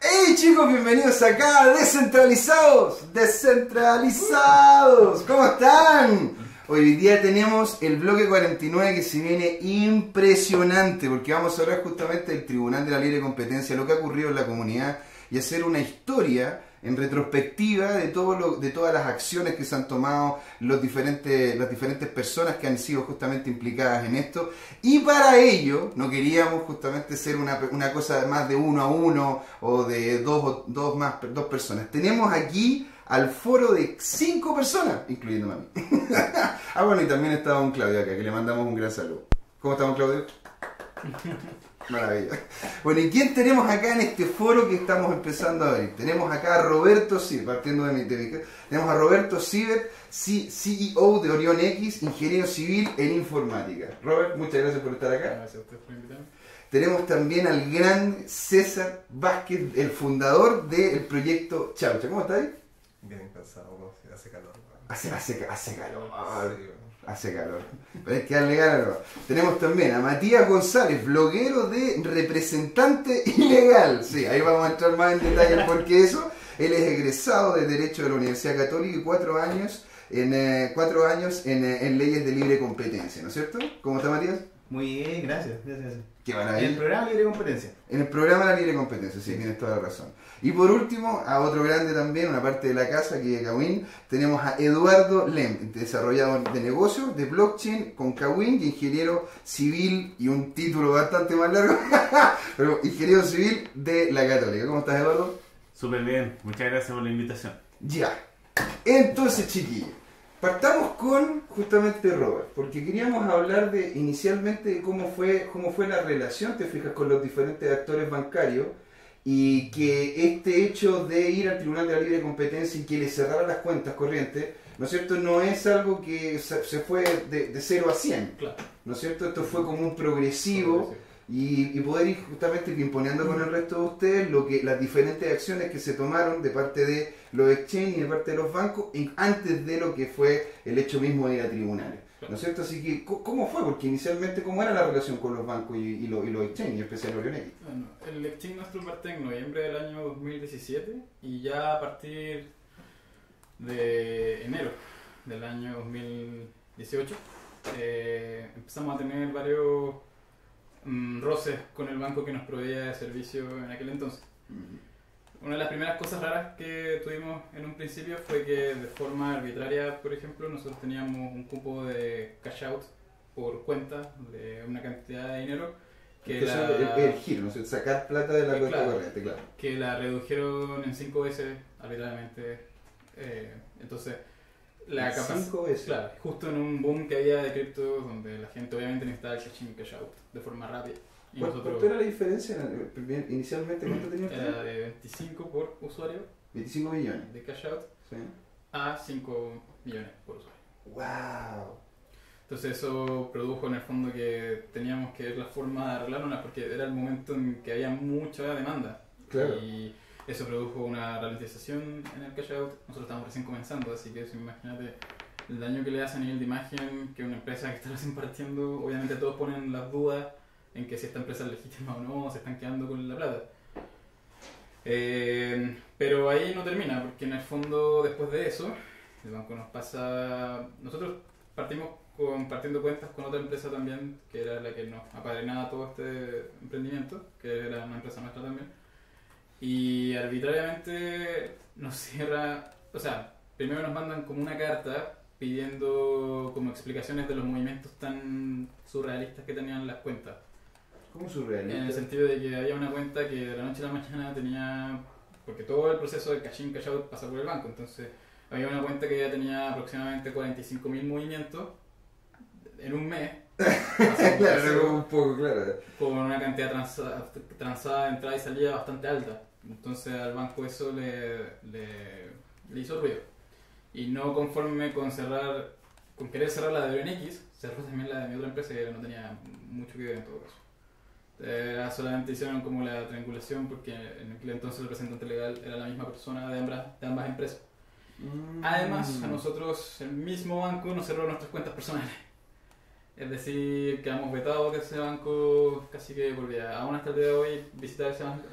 Hey chicos, bienvenidos acá a Descentralizados. Descentralizados, ¿cómo están? Hoy día tenemos el bloque 49 que se viene impresionante porque vamos a hablar justamente del Tribunal de la Libre Competencia, lo que ha ocurrido en la comunidad y hacer una historia en retrospectiva de todas las acciones que se han tomado las diferentes personas que han sido justamente implicadas en esto. Y para ello no queríamos justamente ser una cosa más de uno a uno o de dos personas. Tenemos aquí al foro de 5 personas, incluyéndome a mí. Bueno, y también está don Claudio acá, que le mandamos un gran saludo. ¿Cómo está don Claudio? Maravilla. Bueno, ¿y quién tenemos acá en este foro que estamos empezando a ver? Tenemos acá a Roberto Sibert, partiendo de mi tenemos a Roberto Sibert, CEO de Orión X, ingeniero civil en informática. Robert, muchas gracias por estar acá. Gracias a ustedes por invitarme. Tenemos también al gran César Vázquez, el fundador del proyecto Chaucha. ¿Cómo está ahí? Bien cansado, hace calor. Hace calor. Sí, Hace calor. Pero hay que darle ganas. Tenemos también a Matías González, bloguero de Representante Ilegal. Sí, ahí vamos a entrar más en detalle porque eso. Él es egresado de Derecho de la Universidad Católica y 4 años en leyes de libre competencia, ¿no es cierto? ¿Cómo está Matías? Muy bien, gracias. Qué maravilla. En el programa Libre Competencia. En el programa de la libre competencia, sí, tienes toda la razón. Y por último, a otro grande también, una parte de la casa, aquí de Kawin, tenemos a Eduardo Lem, desarrollador de negocios, de blockchain con Kawin y ingeniero civil, y un título bastante más largo, pero ingeniero civil de la Católica. ¿Cómo estás, Eduardo? Súper bien, muchas gracias por la invitación. Ya. Entonces, chiquillos, partamos con justamente Robert, porque queríamos hablar inicialmente de cómo fue la relación, te fijas, con los diferentes actores bancarios, y que este hecho de ir al Tribunal de la Libre Competencia y que le cerraran las cuentas corrientes, ¿no es cierto?, no es algo que se fue de 0 a 100, Claro. ¿no es cierto? Esto fue como un progresivo. Y poder ir justamente imponiendo con el resto de ustedes las diferentes acciones que se tomaron de parte de los exchanges y de parte de los bancos antes de lo que fue el hecho mismo de ir a tribunales, ¿no es cierto? Así que, ¿cómo fue? Porque inicialmente, ¿cómo era la relación con los bancos y los exchanges, en especial Orión X? Bueno, el exchange nuestro parte en noviembre del año 2017 y ya a partir de enero del año 2018 empezamos a tener varios roces con el banco que nos proveía de servicio en aquel entonces. Una de las primeras cosas raras que tuvimos en un principio fue que de forma arbitraria, por ejemplo, nosotros teníamos un cupo de cash out por cuenta de una cantidad de dinero que el giro, ¿no? Sacar plata de la cuenta claro, corriente, claro. que la redujeron en 5 veces arbitrariamente. Entonces, la capacidad, 5 veces. claro, justo en un boom que había de cripto donde la gente obviamente necesitaba el cash in, cash out de forma rápida. Y ¿Cuánto era la diferencia? Inicialmente, ¿cuánto tenía usted? era de 25 por usuario 25 millones. de cash out ¿Sí? a 5 millones por usuario. ¡Wow! Entonces eso produjo en el fondo que teníamos que ver la forma de arreglarnos porque era el momento en que había mucha demanda. Claro. Y eso produjo una ralentización en el cash out. Nosotros estamos recién comenzando, así que eso, imagínate el daño que le hace a nivel de imagen que una empresa que está recién partiendo. Obviamente todos ponen las dudas en que si esta empresa es legítima o no, se están quedando con la plata. Pero ahí no termina, porque en el fondo después de eso, el banco nos pasa... Nosotros partimos compartiendo cuentas con otra empresa también, que era la que nos apadrinaba todo este emprendimiento, que era una empresa nuestra también. Y arbitrariamente nos cierra, o sea, primero nos mandan como una carta pidiendo como explicaciones de los movimientos tan surrealistas que tenían las cuentas. ¿Cómo surrealista? En el sentido de que había una cuenta que de la noche a la mañana tenía, porque todo el proceso de cash in, cash out pasa por el banco, entonces había una cuenta que ya tenía aproximadamente 45.000 movimientos en un mes. Claro, un poco, claro. Con una cantidad transada de entrada y salida bastante alta. Entonces al banco eso le hizo ruido. Y no conforme con querer cerrar la de Orión X, cerró también la de mi otra empresa que no tenía mucho que ver en todo caso. Solamente hicieron como la triangulación porque en aquel entonces el representante legal era la misma persona de ambas empresas. Además, a nosotros el mismo banco nos cerró nuestras cuentas personales. Es decir, que hemos vetado que ese banco casi que volvía. Aún hasta el día de hoy, visitar ese banco,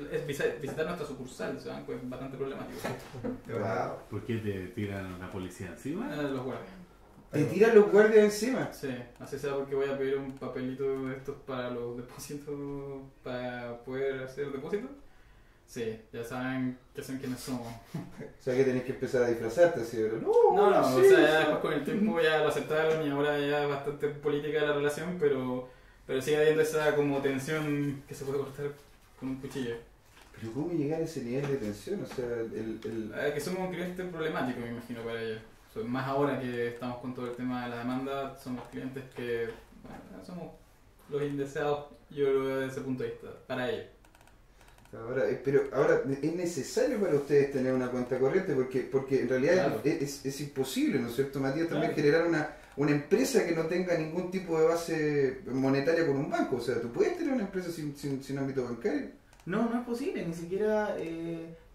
visitar nuestra sucursal de ese banco es bastante problemático. Wow. ¿Por qué te tiran la policía encima? Los guardias. ¿Te tiran los guardias encima? Sí, así sea porque voy a pedir un papelito de estos para los depósitos, para poder hacer depósitos. Sí, ya saben quiénes somos. O sea que tenés que empezar a disfrazarte así, pero No, sí, o sea, ya sí. después con el tiempo ya lo aceptaron y ahora ya es bastante política la relación, pero sigue habiendo esa como tensión que se puede cortar con un cuchillo. Pero ¿cómo llegar a ese nivel de tensión? O sea, Que somos un cliente problemático, me imagino, para ellos. Más ahora que estamos con todo el tema de la demanda, somos clientes que somos los indeseados, yo lo veo desde ese punto de vista, para ellos. Pero ahora es necesario para ustedes tener una cuenta corriente porque en realidad Claro. es imposible, ¿no es cierto, Matías? También Claro. generar una empresa que no tenga ningún tipo de base monetaria con un banco. O sea, ¿tú puedes tener una empresa sin ámbito bancario? No, no es posible, ni siquiera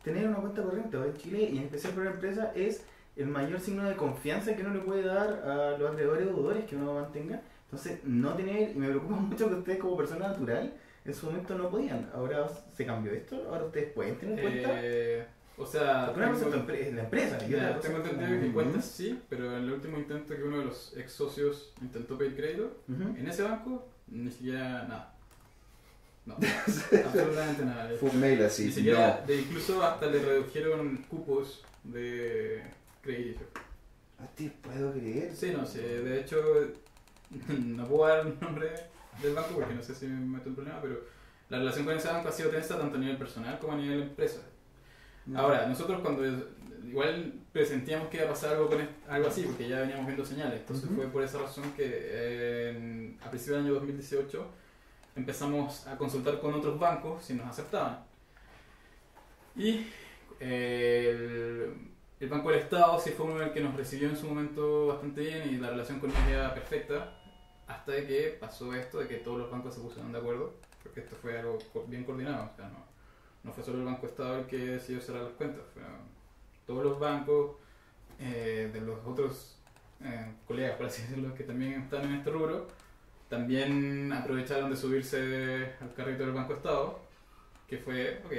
tener una cuenta corriente. Ahora en Chile, y en especial para una empresa, es el mayor signo de confianza que uno le puede dar a los acreedores o deudores que uno mantenga. Entonces, no tener, y me preocupa mucho que ustedes como persona natural en su momento no podían. Ahora se cambió esto, ahora ustedes pueden tener cuenta. O sea, Porque una cosa es la empresa. Y otra ya, cosa tengo es como- entendido que cuentas sí, pero en el último intento que uno de los ex socios intentó pedir crédito, Ujú. en ese banco, ni siquiera nada. No, absolutamente nada. Fue un mail así. Ni siquiera, incluso hasta le redujeron cupos de crédito. No te puedo creer. Sí, no sé, de hecho, no puedo dar el nombre del banco porque no sé si me meto en problema, pero la relación con ese banco ha sido tensa tanto a nivel personal como a nivel empresa. Ahora, nosotros cuando igual presentíamos que iba a pasar algo así, porque ya veníamos viendo señales, entonces Ujú. fue por esa razón que a principios del año 2018 empezamos a consultar con otros bancos si nos aceptaban. Y el Banco del Estado sí fue uno el que nos recibió en su momento bastante bien y la relación con ellos era perfecta, hasta de que pasó esto de que todos los bancos se pusieron de acuerdo, porque esto fue algo bien coordinado, o sea, no fue solo el Banco Estado el que decidió cerrar las cuentas, fueron todos los bancos de los otros colegas, por así decirlo, que también están en este rubro, también aprovecharon de subirse al carrito del Banco Estado, que fue, ok,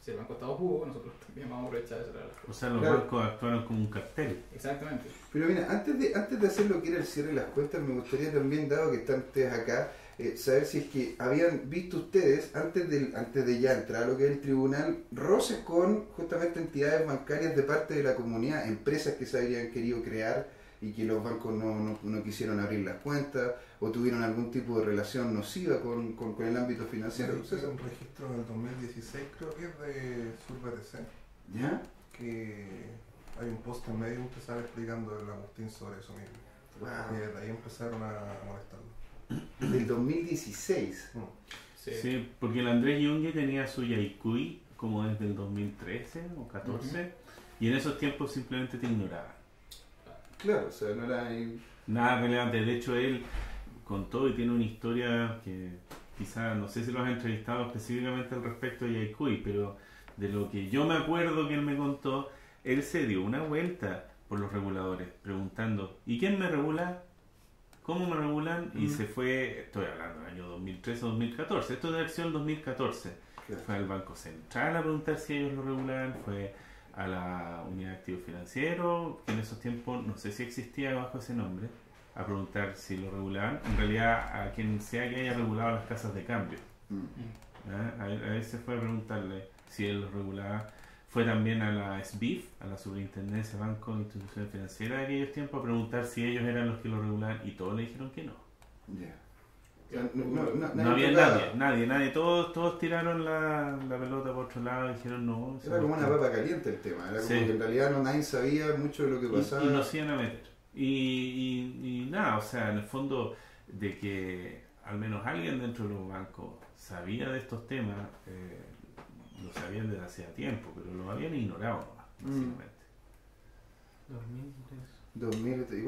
si el Banco Estado pudo, nosotros también vamos a aprovechar de cerrar las O cosas. sea, los Claro. bancos actuaron como un cartel. Exactamente. Pero mira, antes de hacer lo que era el cierre de las cuentas, me gustaría también, dado que están ustedes acá, saber si es que habían visto ustedes, antes de ya entrar a lo que es el tribunal, roces con justamente entidades bancarias de parte de la comunidad, empresas que se habían querido crear y que los bancos no quisieron abrir las cuentas, o tuvieron algún tipo de relación nociva con el ámbito financiero. Sí, un registro del 2016, creo que es de SurBTC, ¿Ya? que hay un post en medio que sale explicando el Agustín sobre eso mismo. Y Wow. desde ahí empezaron a molestarlo. Del 2016. Sí. Sí, porque el Andrés Yungue tenía su Yaikui como desde el 2013 o 14 y en esos tiempos simplemente te ignoraban. Claro, o sea, no era... Nada relevante. De hecho, él contó y tiene una historia que quizá, no sé si lo has entrevistado específicamente al respecto de Yaikui, pero de lo que yo me acuerdo que él me contó, él se dio una vuelta por los reguladores preguntando, ¿y quién me regula? ¿Cómo me regulan? Y se fue, estoy hablando del año 2013 o 2014, esto debe haber sido el 2014. Claro. Fue al Banco Central a preguntar si ellos lo regulaban, fue a la Unidad de Activos Financieros, que en esos tiempos no sé si existía bajo ese nombre, a preguntar si lo regulaban. En realidad, a quien sea que haya regulado las casas de cambio. ¿Ah? A él se fue a preguntarle si él lo regulaba. Fue también a la SBIF, a la Superintendencia de Bancos e Instituciones Financieras de aquellos tiempos, a preguntar si ellos eran los que lo regulaban y todos le dijeron que no. Ya. O sea, nadie No había tocaba. nadie. Todos tiraron la pelota por otro lado y dijeron no. eso Era como no una está. papa caliente el tema. Era como Sí. que en realidad nadie sabía mucho de lo que pasaba. Y nos iban a meter. Y nada, o sea, en el fondo, de que al menos alguien dentro de los bancos sabía de estos temas, lo sabían desde hacía tiempo, pero lo habían ignorado nomás, básicamente. 2003.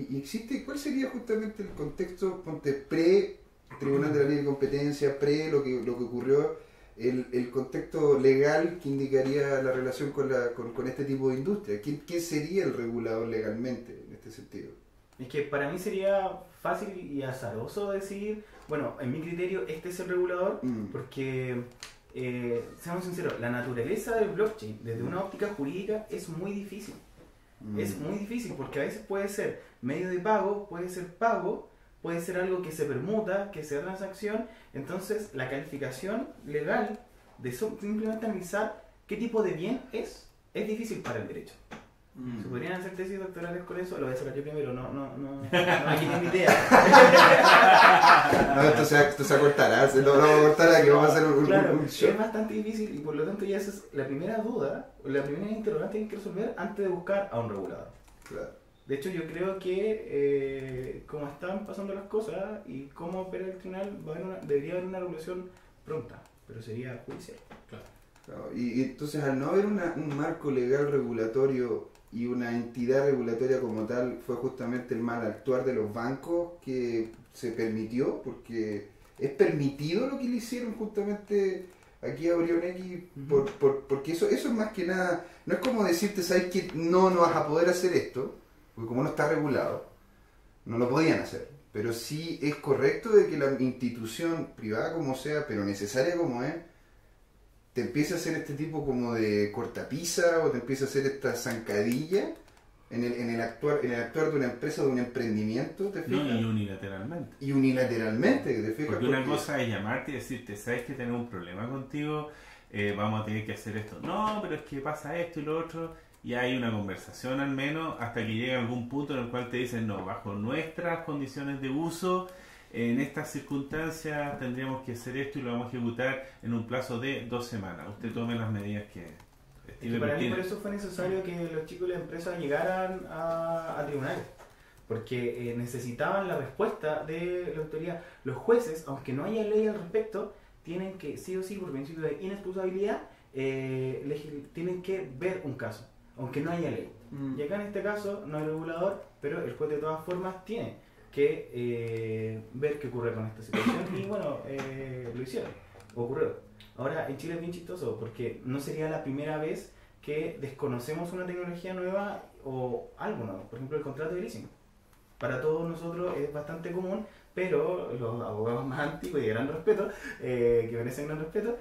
¿Y existe, cuál sería justamente el contexto, ponte, pre-Tribunal de la Ley de Competencia, pre lo que ocurrió, el contexto legal que indicaría la relación con este tipo de industria? ¿Quién sería el regulador legalmente en este sentido? Es que para mí sería fácil y azaroso decir, bueno, en mi criterio este es el regulador, porque, seamos sinceros, la naturaleza del blockchain desde una óptica jurídica es muy difícil. Es muy difícil porque a veces puede ser medio de pago, puede ser algo que se permuta, que se transacción. Entonces la calificación legal de simplemente analizar qué tipo de bien es difícil para el derecho. Se podrían hacer tesis doctorales con eso, lo voy a hacer yo primero, no me quiten mi idea. No, esto se acortará, lo vamos a cortar aquí, vamos a hacer un show. Es bastante difícil y por lo tanto ya esa es la primera duda, la primera interrogante que hay que resolver antes de buscar a un regulador. Claro. De hecho yo creo que como están pasando las cosas y cómo opera el tribunal, debería haber una regulación pronta, pero sería judicial. Claro, y entonces al no haber un marco legal regulatorio y una entidad regulatoria como tal, fue justamente el mal actuar de los bancos que se permitió, porque es permitido lo que le hicieron justamente aquí a Orion X, porque eso es más que nada, no es como decirte, sabes que no vas a poder hacer esto, porque como no está regulado, no lo podían hacer, pero sí es correcto de que la institución privada como sea, pero necesaria como es, te empieza a hacer este tipo como de cortapisa o te empieza a hacer esta zancadilla en el actuar de una empresa, de un emprendimiento, ¿te fijas? No, y unilateralmente. Y unilateralmente, ¿te fijas? Porque una cosa es llamarte y decirte, ¿sabes que tenemos un problema contigo? Vamos a tener que hacer esto. No, pero es que pasa esto y lo otro. Y hay una conversación al menos hasta que llega algún punto en el cual te dicen, no, bajo nuestras condiciones de uso, en estas circunstancias tendríamos que hacer esto y lo vamos a ejecutar en un plazo de 2 semanas. Usted tome las medidas que estime Para mí pertinentes. por eso fue necesario que los chicos de la empresa llegaran a tribunales, porque necesitaban la respuesta de la autoridad. Los jueces, aunque no haya ley al respecto, tienen que, sí o sí, por principio de inexcusabilidad, tienen que ver un caso, aunque no haya ley. Y acá en este caso no hay regulador, pero el juez de todas formas tiene que ver qué ocurre con esta situación y bueno, lo hicieron, ocurrió. Ahora en Chile es bien chistoso porque no sería la primera vez que desconocemos una tecnología nueva o algo nuevo. Por ejemplo, el contrato de leasing. Para todos nosotros es bastante común, pero los abogados más antiguos y de gran respeto, que merecen gran respeto,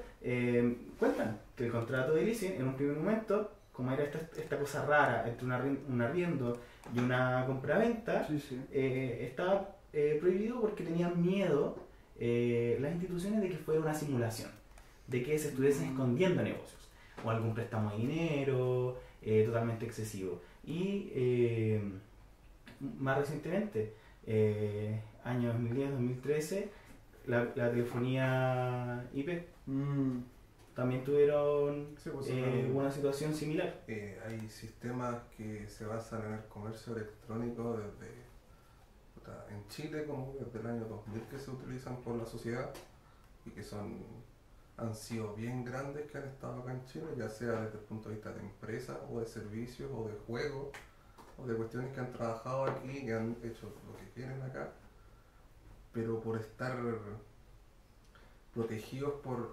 cuentan que el contrato de leasing en un primer momento, como era esta cosa rara entre un arriendo y una compraventa, estaba prohibido porque tenían miedo las instituciones de que fuera una simulación, de que se estuviesen escondiendo negocios o algún préstamo de dinero totalmente excesivo. Y más recientemente, año 2010-2013, la telefonía IP también tuvieron una situación similar. Hay sistemas que se basan en el comercio electrónico en Chile como desde el año 2000 que se utilizan por la sociedad y que han sido bien grandes, que han estado acá en Chile, ya sea desde el punto de vista de empresas o de servicios o de juegos o de cuestiones que han trabajado aquí, que han hecho lo que quieren acá, pero por estar protegidos por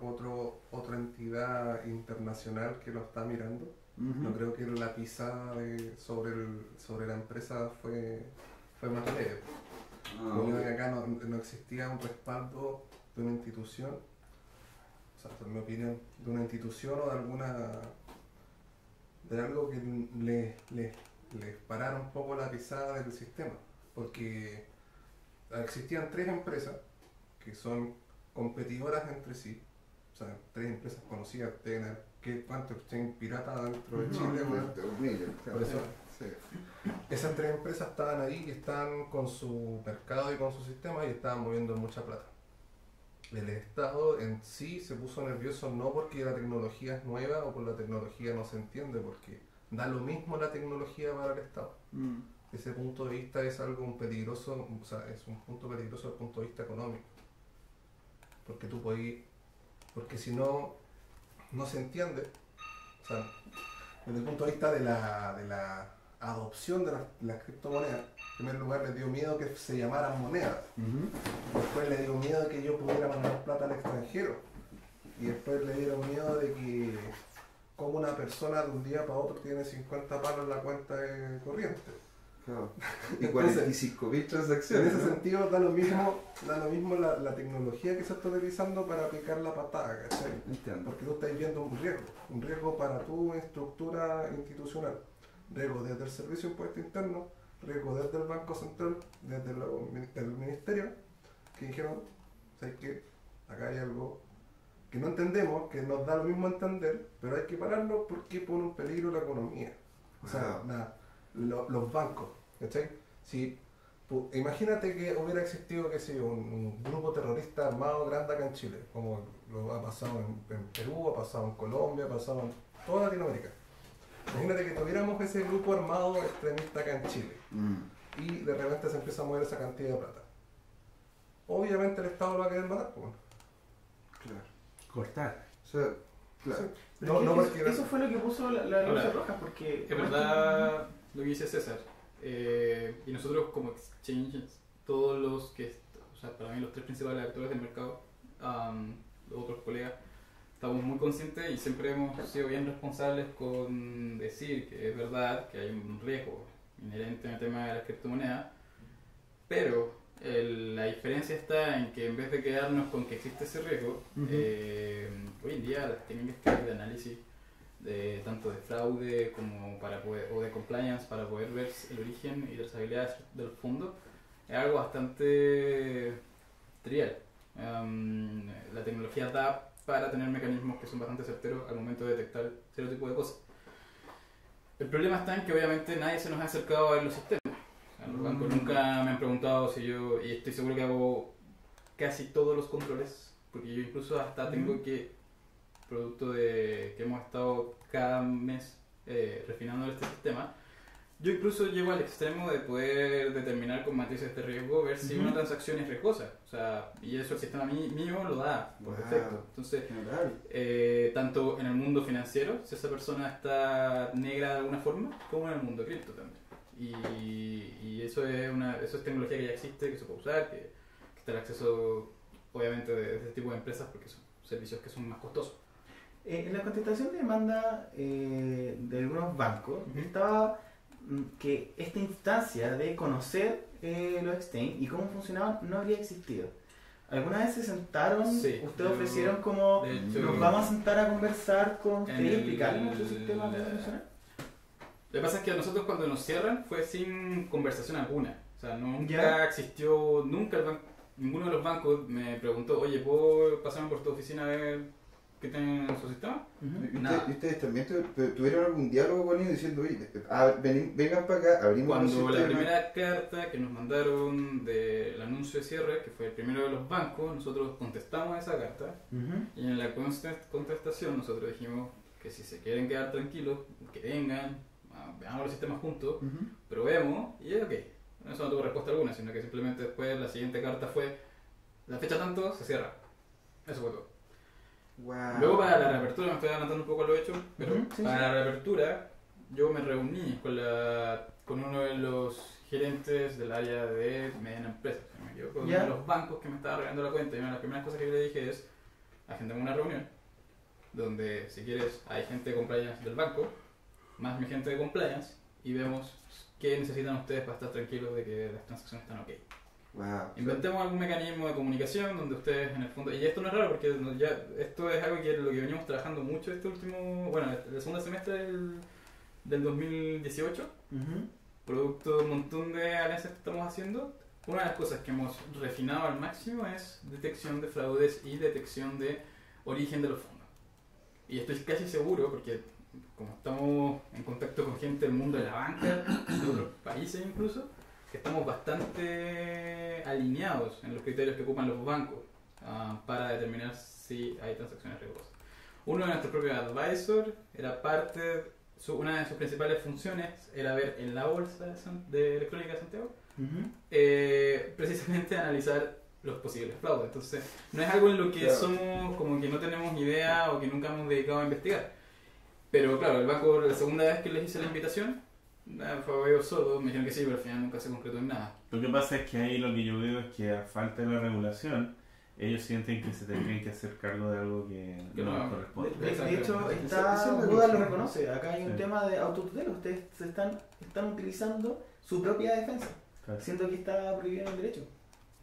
otra entidad internacional que lo está mirando. No creo que la pisada sobre la empresa fue más leve. Lo único que acá no existía un respaldo de una institución, o sea, en mi opinión, de una institución o de algo que les parara un poco la pisada del sistema, porque existían 3 empresas que son competidoras entre sí, o sea, 3 empresas conocidas, ¿cuánto exchange pirata dentro de Chile? Por eso, esas 3 empresas estaban ahí y estaban con su mercado y con su sistema y estaban moviendo mucha plata. El Estado en sí se puso nervioso no porque la tecnología es nueva o porque la tecnología no se entiende, porque da lo mismo la tecnología para el Estado. Ese punto de vista es algo peligroso, o sea, es un punto peligroso desde el punto de vista económico. Porque si no se entiende, o sea, desde el punto de vista de la adopción de las criptomonedas, en primer lugar les dio miedo que se llamaran monedas, después le dio miedo que yo pudiera mandar plata al extranjero, y después le dieron miedo de que como una persona de un día para otro tiene 50 palos en la cuenta corriente. Claro. Y 45.000 transacciones. En ese ¿no? sentido da lo mismo la tecnología que se está utilizando para aplicar la patada, ¿cachai? Entiendo. Porque tú estás viendo un riesgo para tu estructura institucional, riesgo desde el Servicio de Impuesto Interno, riesgo desde el Banco Central, desde el Ministerio, que dijeron, ¿sabes qué? Acá hay algo que no entendemos, que nos da lo mismo entender, pero hay que pararlo porque pone en peligro la economía. O sea, los bancos, ¿cachai? Si, imagínate que hubiera existido, qué sé yo, un grupo terrorista armado grande acá en Chile, como lo ha pasado en Perú, ha pasado en Colombia, ha pasado en toda Latinoamérica. Imagínate que tuviéramos ese grupo armado extremista acá en Chile y de repente se empieza a mover esa cantidad de plata. Obviamente el Estado lo va a querer matar, pues. Claro. Cortar. O sea, claro. Sí. Pero es que porque eso fue lo que puso la Ahora, luz roja, porque... Es verdad lo que dice César. Y nosotros como exchanges, todos los que, o sea, para mí los tres principales actores del mercado, los otros colegas, estamos muy conscientes y siempre hemos sido bien responsables con decir que es verdad que hay un riesgo inherente en el tema de las criptomonedas, pero la diferencia está en que en vez de quedarnos con que existe ese riesgo, hoy en día las técnicas de análisis tanto de fraude como para poder, o de compliance para poder ver el origen y trazabilidad del fondo es algo bastante trivial. La tecnología da para tener mecanismos que son bastante certeros al momento de detectar cierto tipo de cosas. El problema está en que obviamente nadie se nos ha acercado a ver los sistemas. Los bancos nunca me han preguntado si yo, y estoy seguro que hago casi todos los controles, porque yo incluso hasta tengo que, producto de que hemos estado cada mes refinando este sistema, yo incluso llego al extremo de poder determinar con matices de riesgo, ver si una transacción es riesgosa. O sea, y eso el sistema mío lo da por defecto. Entonces, tanto en el mundo financiero, si esa persona está negra de alguna forma, como en el mundo cripto también. Y eso es tecnología que ya existe, que se puede usar, que está el acceso obviamente de este tipo de empresas porque son servicios que son más costosos. En la contestación de demanda de algunos bancos estaba que esta instancia de conocer los exchange y cómo funcionaban no habría existido. ¿Alguna vez se sentaron? Sí, ¿Ustedes ofrecieron como de hecho, nos vamos a sentar a conversar con ustedes y explicarles el- nuestro sistema cómo funciona? Lo que pasa es que a nosotros cuando nos cierran fue sin conversación alguna. O sea, nunca Ya. existió, ninguno de los bancos me preguntó, oye, ¿puedo pasarme por tu oficina a ver qué tienen en su sistema? Nada. ¿Y ustedes también tuvieron algún diálogo con ellos diciendo, oye, vengan para acá, abrimos un Cuando la sistema? primera carta que nos mandaron del anuncio de cierre, que fue el primero de los bancos, nosotros contestamos esa carta y en la contestación nosotros dijimos que si se quieren quedar tranquilos, que vengan, veamos los sistemas juntos, probemos y ok. Eso no tuvo respuesta alguna, sino que simplemente después la siguiente carta fue la fecha tanto, se cierra. Eso fue todo. Wow. Luego para la reapertura, me estoy adelantando un poco a lo hecho, pero Ujú, sí, para sí. la reapertura yo me reuní con uno de los gerentes del área de mediana empresa, si no me equivoco, uno Ya. de los bancos que me estaba regando la cuenta, y una de las primeras cosas que yo le dije es agendemos una reunión donde si quieres hay gente de compliance del banco, más mi gente de compliance, y vemos qué necesitan ustedes para estar tranquilos de que las transacciones están ok. Wow. Inventemos algún mecanismo de comunicación donde ustedes en el fondo, y esto no es raro porque ya esto es algo que lo que venimos trabajando mucho este último, bueno, el segundo semestre del 2018, producto de un montón de alianzas que estamos haciendo. Una de las cosas que hemos refinado al máximo es detección de fraudes y detección de origen de los fondos. Y estoy casi seguro, porque como estamos en contacto con gente del mundo de la banca, de otros países incluso, que estamos bastante alineados en los criterios que ocupan los bancos para determinar si hay transacciones riesgosas. Uno de nuestros propios advisors era una de sus principales funciones era ver en la bolsa de electrónica de Santiago precisamente analizar los posibles fraudes. Entonces, no es algo en lo que Claro. somos como que no tenemos idea o que nunca hemos dedicado a investigar. Pero claro, el banco, la segunda vez que les hice la invitación, fue yo solo, me dijeron que sí, pero al final nunca se concretó en nada. Lo que pasa es que ahí lo que yo veo es que a falta de la regulación, ellos sienten que se tendrían que hacer cargo de algo que Que no no. les corresponde. De hecho, Eso está es lo Buda lo que- reconoce. Acá hay un Sí. tema de autotutela. Ustedes están utilizando su propia defensa, Claro. siendo que está prohibido en el derecho.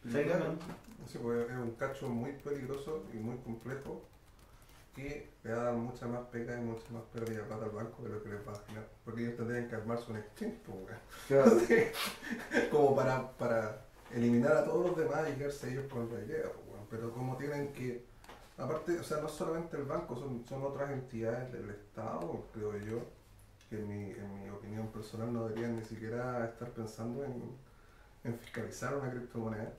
O sea, que Claro. no- Sí, pues es un cacho muy peligroso y muy complejo que le va a dar mucha más pega y mucha más pérdida de plata al banco de lo que les va a generar. Porque ellos tendrían que armarse un exchange, pues, weón. Como para eliminar a todos los demás y quedarse ellos con la idea, pues, weón. Pero como tienen que, aparte, o sea, no solamente el banco, son otras entidades del Estado, creo yo, que en mi opinión personal no deberían ni siquiera estar pensando en fiscalizar una criptomoneda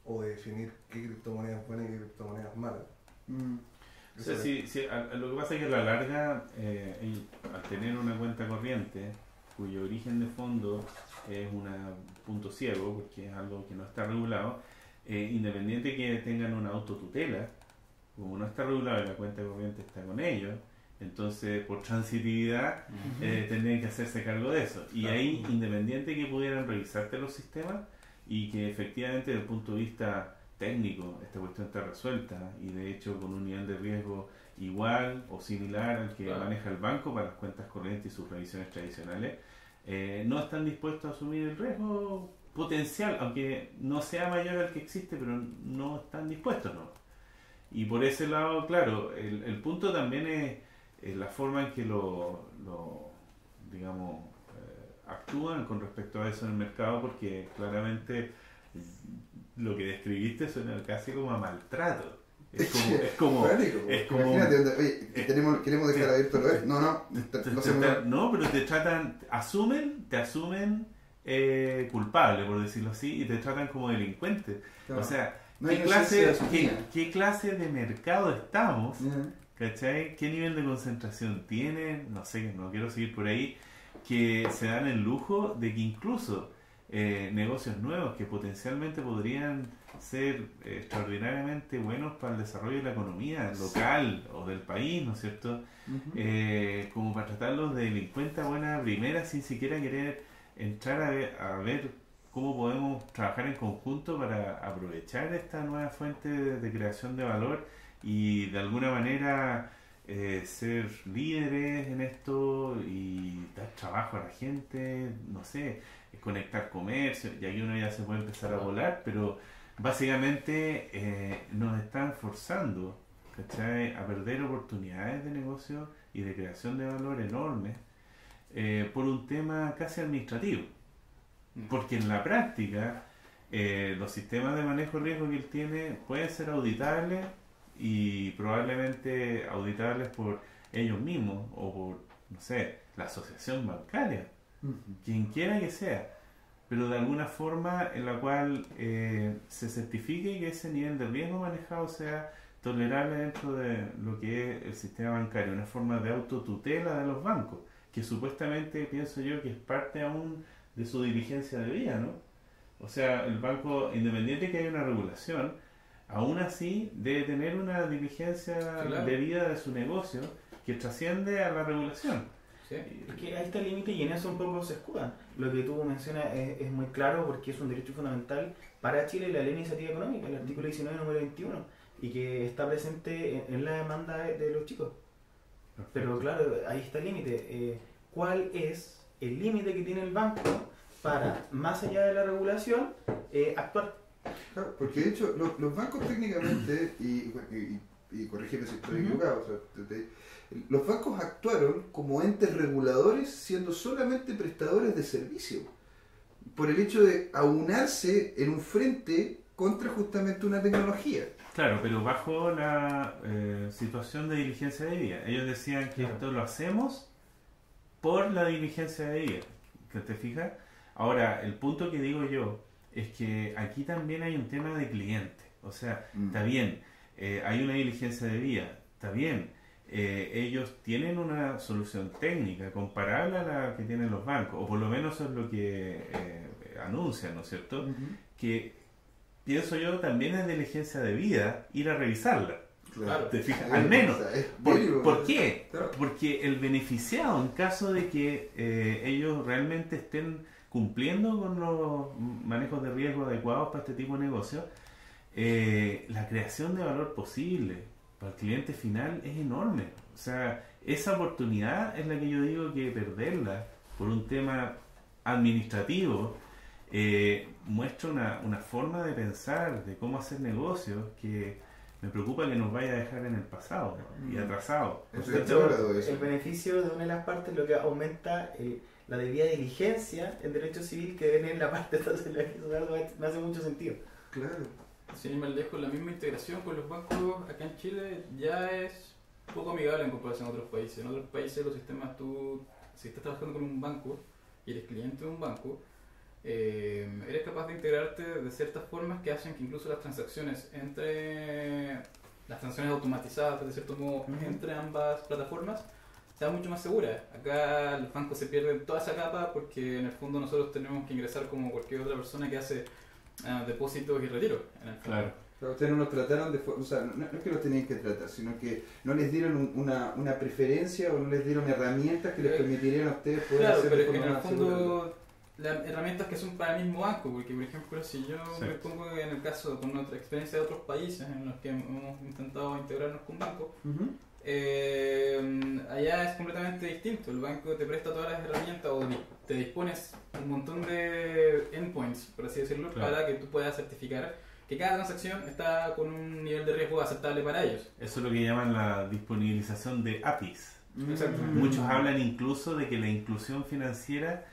o de definir qué criptomoneda es buena y qué criptomoneda es mala. Mm. O sea, lo que pasa es que a la larga, al tener una cuenta corriente cuyo origen de fondo es un punto ciego, porque es algo que no está regulado, independiente que tengan una autotutela, como no está regulado y la cuenta corriente está con ellos, entonces por transitividad tendrían que hacerse cargo de eso. Y ahí, independiente que pudieran revisarte los sistemas y que efectivamente desde el punto de vista técnico esta cuestión está resuelta y de hecho con un nivel de riesgo igual o similar al que maneja el banco para las cuentas corrientes y sus revisiones tradicionales, no están dispuestos a asumir el riesgo potencial, aunque no sea mayor al que existe, pero no están dispuestos, ¿no? Y por ese lado, claro, el punto también es la forma en que digamos, actúan con respecto a eso en el mercado, porque claramente lo que describiste suena casi como a maltrato. Es como Imagínate, oye, queremos dejar abierto lo es. No, pero te tratan, te asumen culpable, por decirlo así, y te tratan como delincuente. Claro. O sea, No hay necesidad de asumir. ¿qué clase de mercado estamos? Ujú. ¿Cachai? ¿Qué nivel de concentración tienen? No sé, no quiero seguir por ahí, que se dan el lujo de que incluso negocios nuevos que potencialmente podrían ser extraordinariamente buenos para el desarrollo de la economía local o del país, ¿no es cierto? Como para tratarlos de delincuentes a buena primera sin siquiera querer entrar a ver cómo podemos trabajar en conjunto para aprovechar esta nueva fuente de creación de valor y de alguna manera ser líderes en esto y dar trabajo a la gente, no sé, conectar comercio, y aquí uno ya se puede empezar a volar, pero básicamente nos están forzando, ¿cachai?, a perder oportunidades de negocio y de creación de valor enormes por un tema casi administrativo, porque en la práctica los sistemas de manejo de riesgo que él tiene pueden ser auditables y probablemente auditables por ellos mismos o por, no sé, la asociación bancaria, quien quiera que sea, pero de alguna forma en la cual se certifique que ese nivel de riesgo manejado sea tolerable dentro de lo que es el sistema bancario, una forma de autotutela de los bancos, que supuestamente pienso yo que es parte aún de su diligencia de vida, ¿no? O sea, el banco, independiente que haya una regulación, aún así debe tener una diligencia de vida de su negocio que trasciende a la regulación. Sí. Es que ahí está el límite y en eso un poco se escudan. Lo que tú mencionas es muy claro porque es un derecho fundamental para Chile, la ley de iniciativa económica, el artículo 19, número 21, y que está presente en la demanda de los chicos. Pero claro, ahí está el límite. ¿Cuál es el límite que tiene el banco para, más allá de la regulación, actuar? Claro, porque de hecho los bancos técnicamente, y corrígeme si estoy equivocado, o sea, los bancos actuaron como entes reguladores siendo solamente prestadores de servicio, por el hecho de aunarse en un frente contra justamente una tecnología. Claro, pero bajo la situación de diligencia debida. Ellos decían que esto lo hacemos por la diligencia debida. ¿Que te fijas? Ahora, el punto que digo yo es que aquí también hay un tema de cliente. O sea, está bien, hay una diligencia debida, está bien, ellos tienen una solución técnica comparable a la que tienen los bancos, o por lo menos eso es lo que anuncian, ¿no es cierto? Que pienso yo también es diligencia debida ir a revisarla. Claro. ¿Te fijas? Al menos. O sea, ¿Por qué? Claro. Porque el beneficiado, en caso de que ellos realmente estén cumpliendo con los manejos de riesgo adecuados para este tipo de negocio, la creación de valor posible para el cliente final es enorme. O sea, esa oportunidad es la que yo digo que perderla por un tema administrativo, muestra una forma de pensar, de cómo hacer negocios, que me preocupa que nos vaya a dejar en el pasado, ¿no? Y atrasado. Estoy De de hecho, acuerdo de eso. el beneficio de una de las partes lo que aumenta la debida diligencia en derecho civil que viene en la parte entonces la que me hace mucho sentido. Claro. Sin ir más lejos, la misma integración con los bancos acá en Chile ya es poco amigable en comparación a otros países. En otros países los sistemas, si estás trabajando con un banco y eres cliente de un banco, eres capaz de integrarte de ciertas formas que hacen que incluso las transacciones automatizadas, de cierto modo, entre ambas plataformas, sean mucho más seguras. Acá los bancos se pierden toda esa capa porque en el fondo nosotros tenemos que ingresar como cualquier otra persona que hace depósitos y retiros. En el fondo. Claro. Pero ustedes no los trataron de forma, o sea, no es que los tenían que tratar, sino que no les dieron una preferencia o no les dieron herramientas que les permitirían a ustedes poder Claro, hacer pero de es que forma en el más segura. fondo las herramientas que son para el mismo banco, porque por ejemplo si yo Sí. me pongo en el caso con nuestra experiencia de otros países en los que hemos intentado integrarnos con bancos, Ujú. allá es completamente distinto. El banco te presta todas las herramientas o te dispones un montón de endpoints, por así decirlo, Claro. para que tú puedas certificar que cada transacción está con un nivel de riesgo aceptable para ellos. Eso es lo que llaman la disponibilización de APIs. Exacto. Muchos hablan incluso de que la inclusión financiera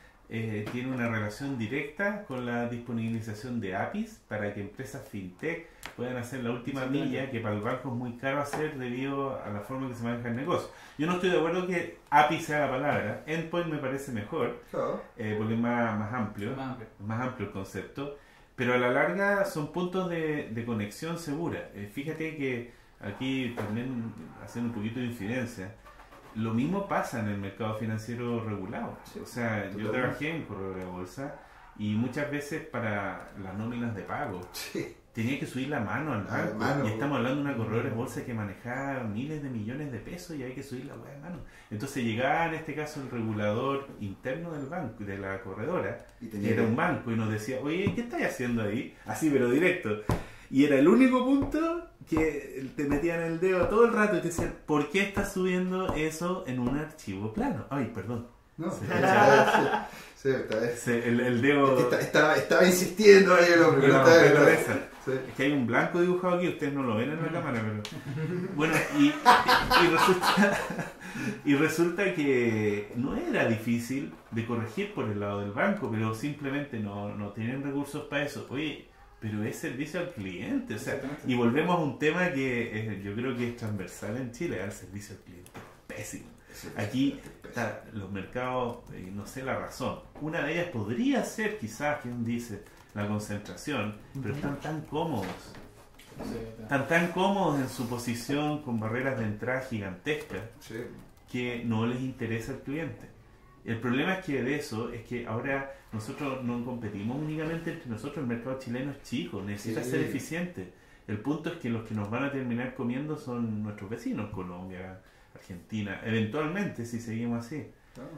tiene una relación directa con la disponibilización de APIs para que empresas fintech puedan hacer la última Exactamente. milla que para el banco es muy caro hacer debido a la forma en que se maneja el negocio. Yo no estoy de acuerdo que API sea la palabra, endpoint me parece mejor Claro. porque es más amplio, Más amplio. más amplio el concepto, pero a la larga son puntos de conexión segura. Fíjate que aquí también haciendo un poquito de incidencia, lo mismo pasa en el mercado financiero regulado. Sí, O sea, yo totalmente. trabajé en corredor de bolsa y muchas veces para las nóminas de pago Sí. tenía que subir la mano al Ah, banco. mano. Y estamos hablando de una corredora de bolsa que manejaba miles de millones de pesos y hay que subir la hueá de mano. Entonces llegaba en este caso el regulador interno del banco, de la corredora, Y que tenía era un banco, y nos decía, oye, ¿qué estás haciendo ahí? Así, pero directo. Y era el único punto que te metían el dedo todo el rato y te decían, ¿por qué estás subiendo eso en un archivo plano? Ay, perdón. No, Sí. sí, esta vez. El dedo... Estaba insistiendo ahí el hombre. No, estaba- pero esa. Sí. Es que hay un blanco dibujado aquí, ustedes no lo ven en la cámara, pero... Bueno, y resulta que no era difícil de corregir por el lado del banco, pero simplemente no tienen recursos para eso. Oye, pero es servicio al cliente, o sea, Exactamente. y volvemos a un tema que yo creo que es transversal en Chile, al servicio al cliente. Pésimo. Aquí los mercados, no sé la razón. Una de ellas podría ser quizás, quien dice, la concentración, pero están tan cómodos. Sí, Están tan cómodos en su posición con barreras de entrada gigantescas Sí. que no les interesa el cliente. El problema es que de eso es que ahora nosotros no competimos únicamente entre nosotros, el mercado chileno es chico, necesita Sí. ser eficiente. El punto es que los que nos van a terminar comiendo son nuestros vecinos, Colombia, Argentina, eventualmente si seguimos así. Claro.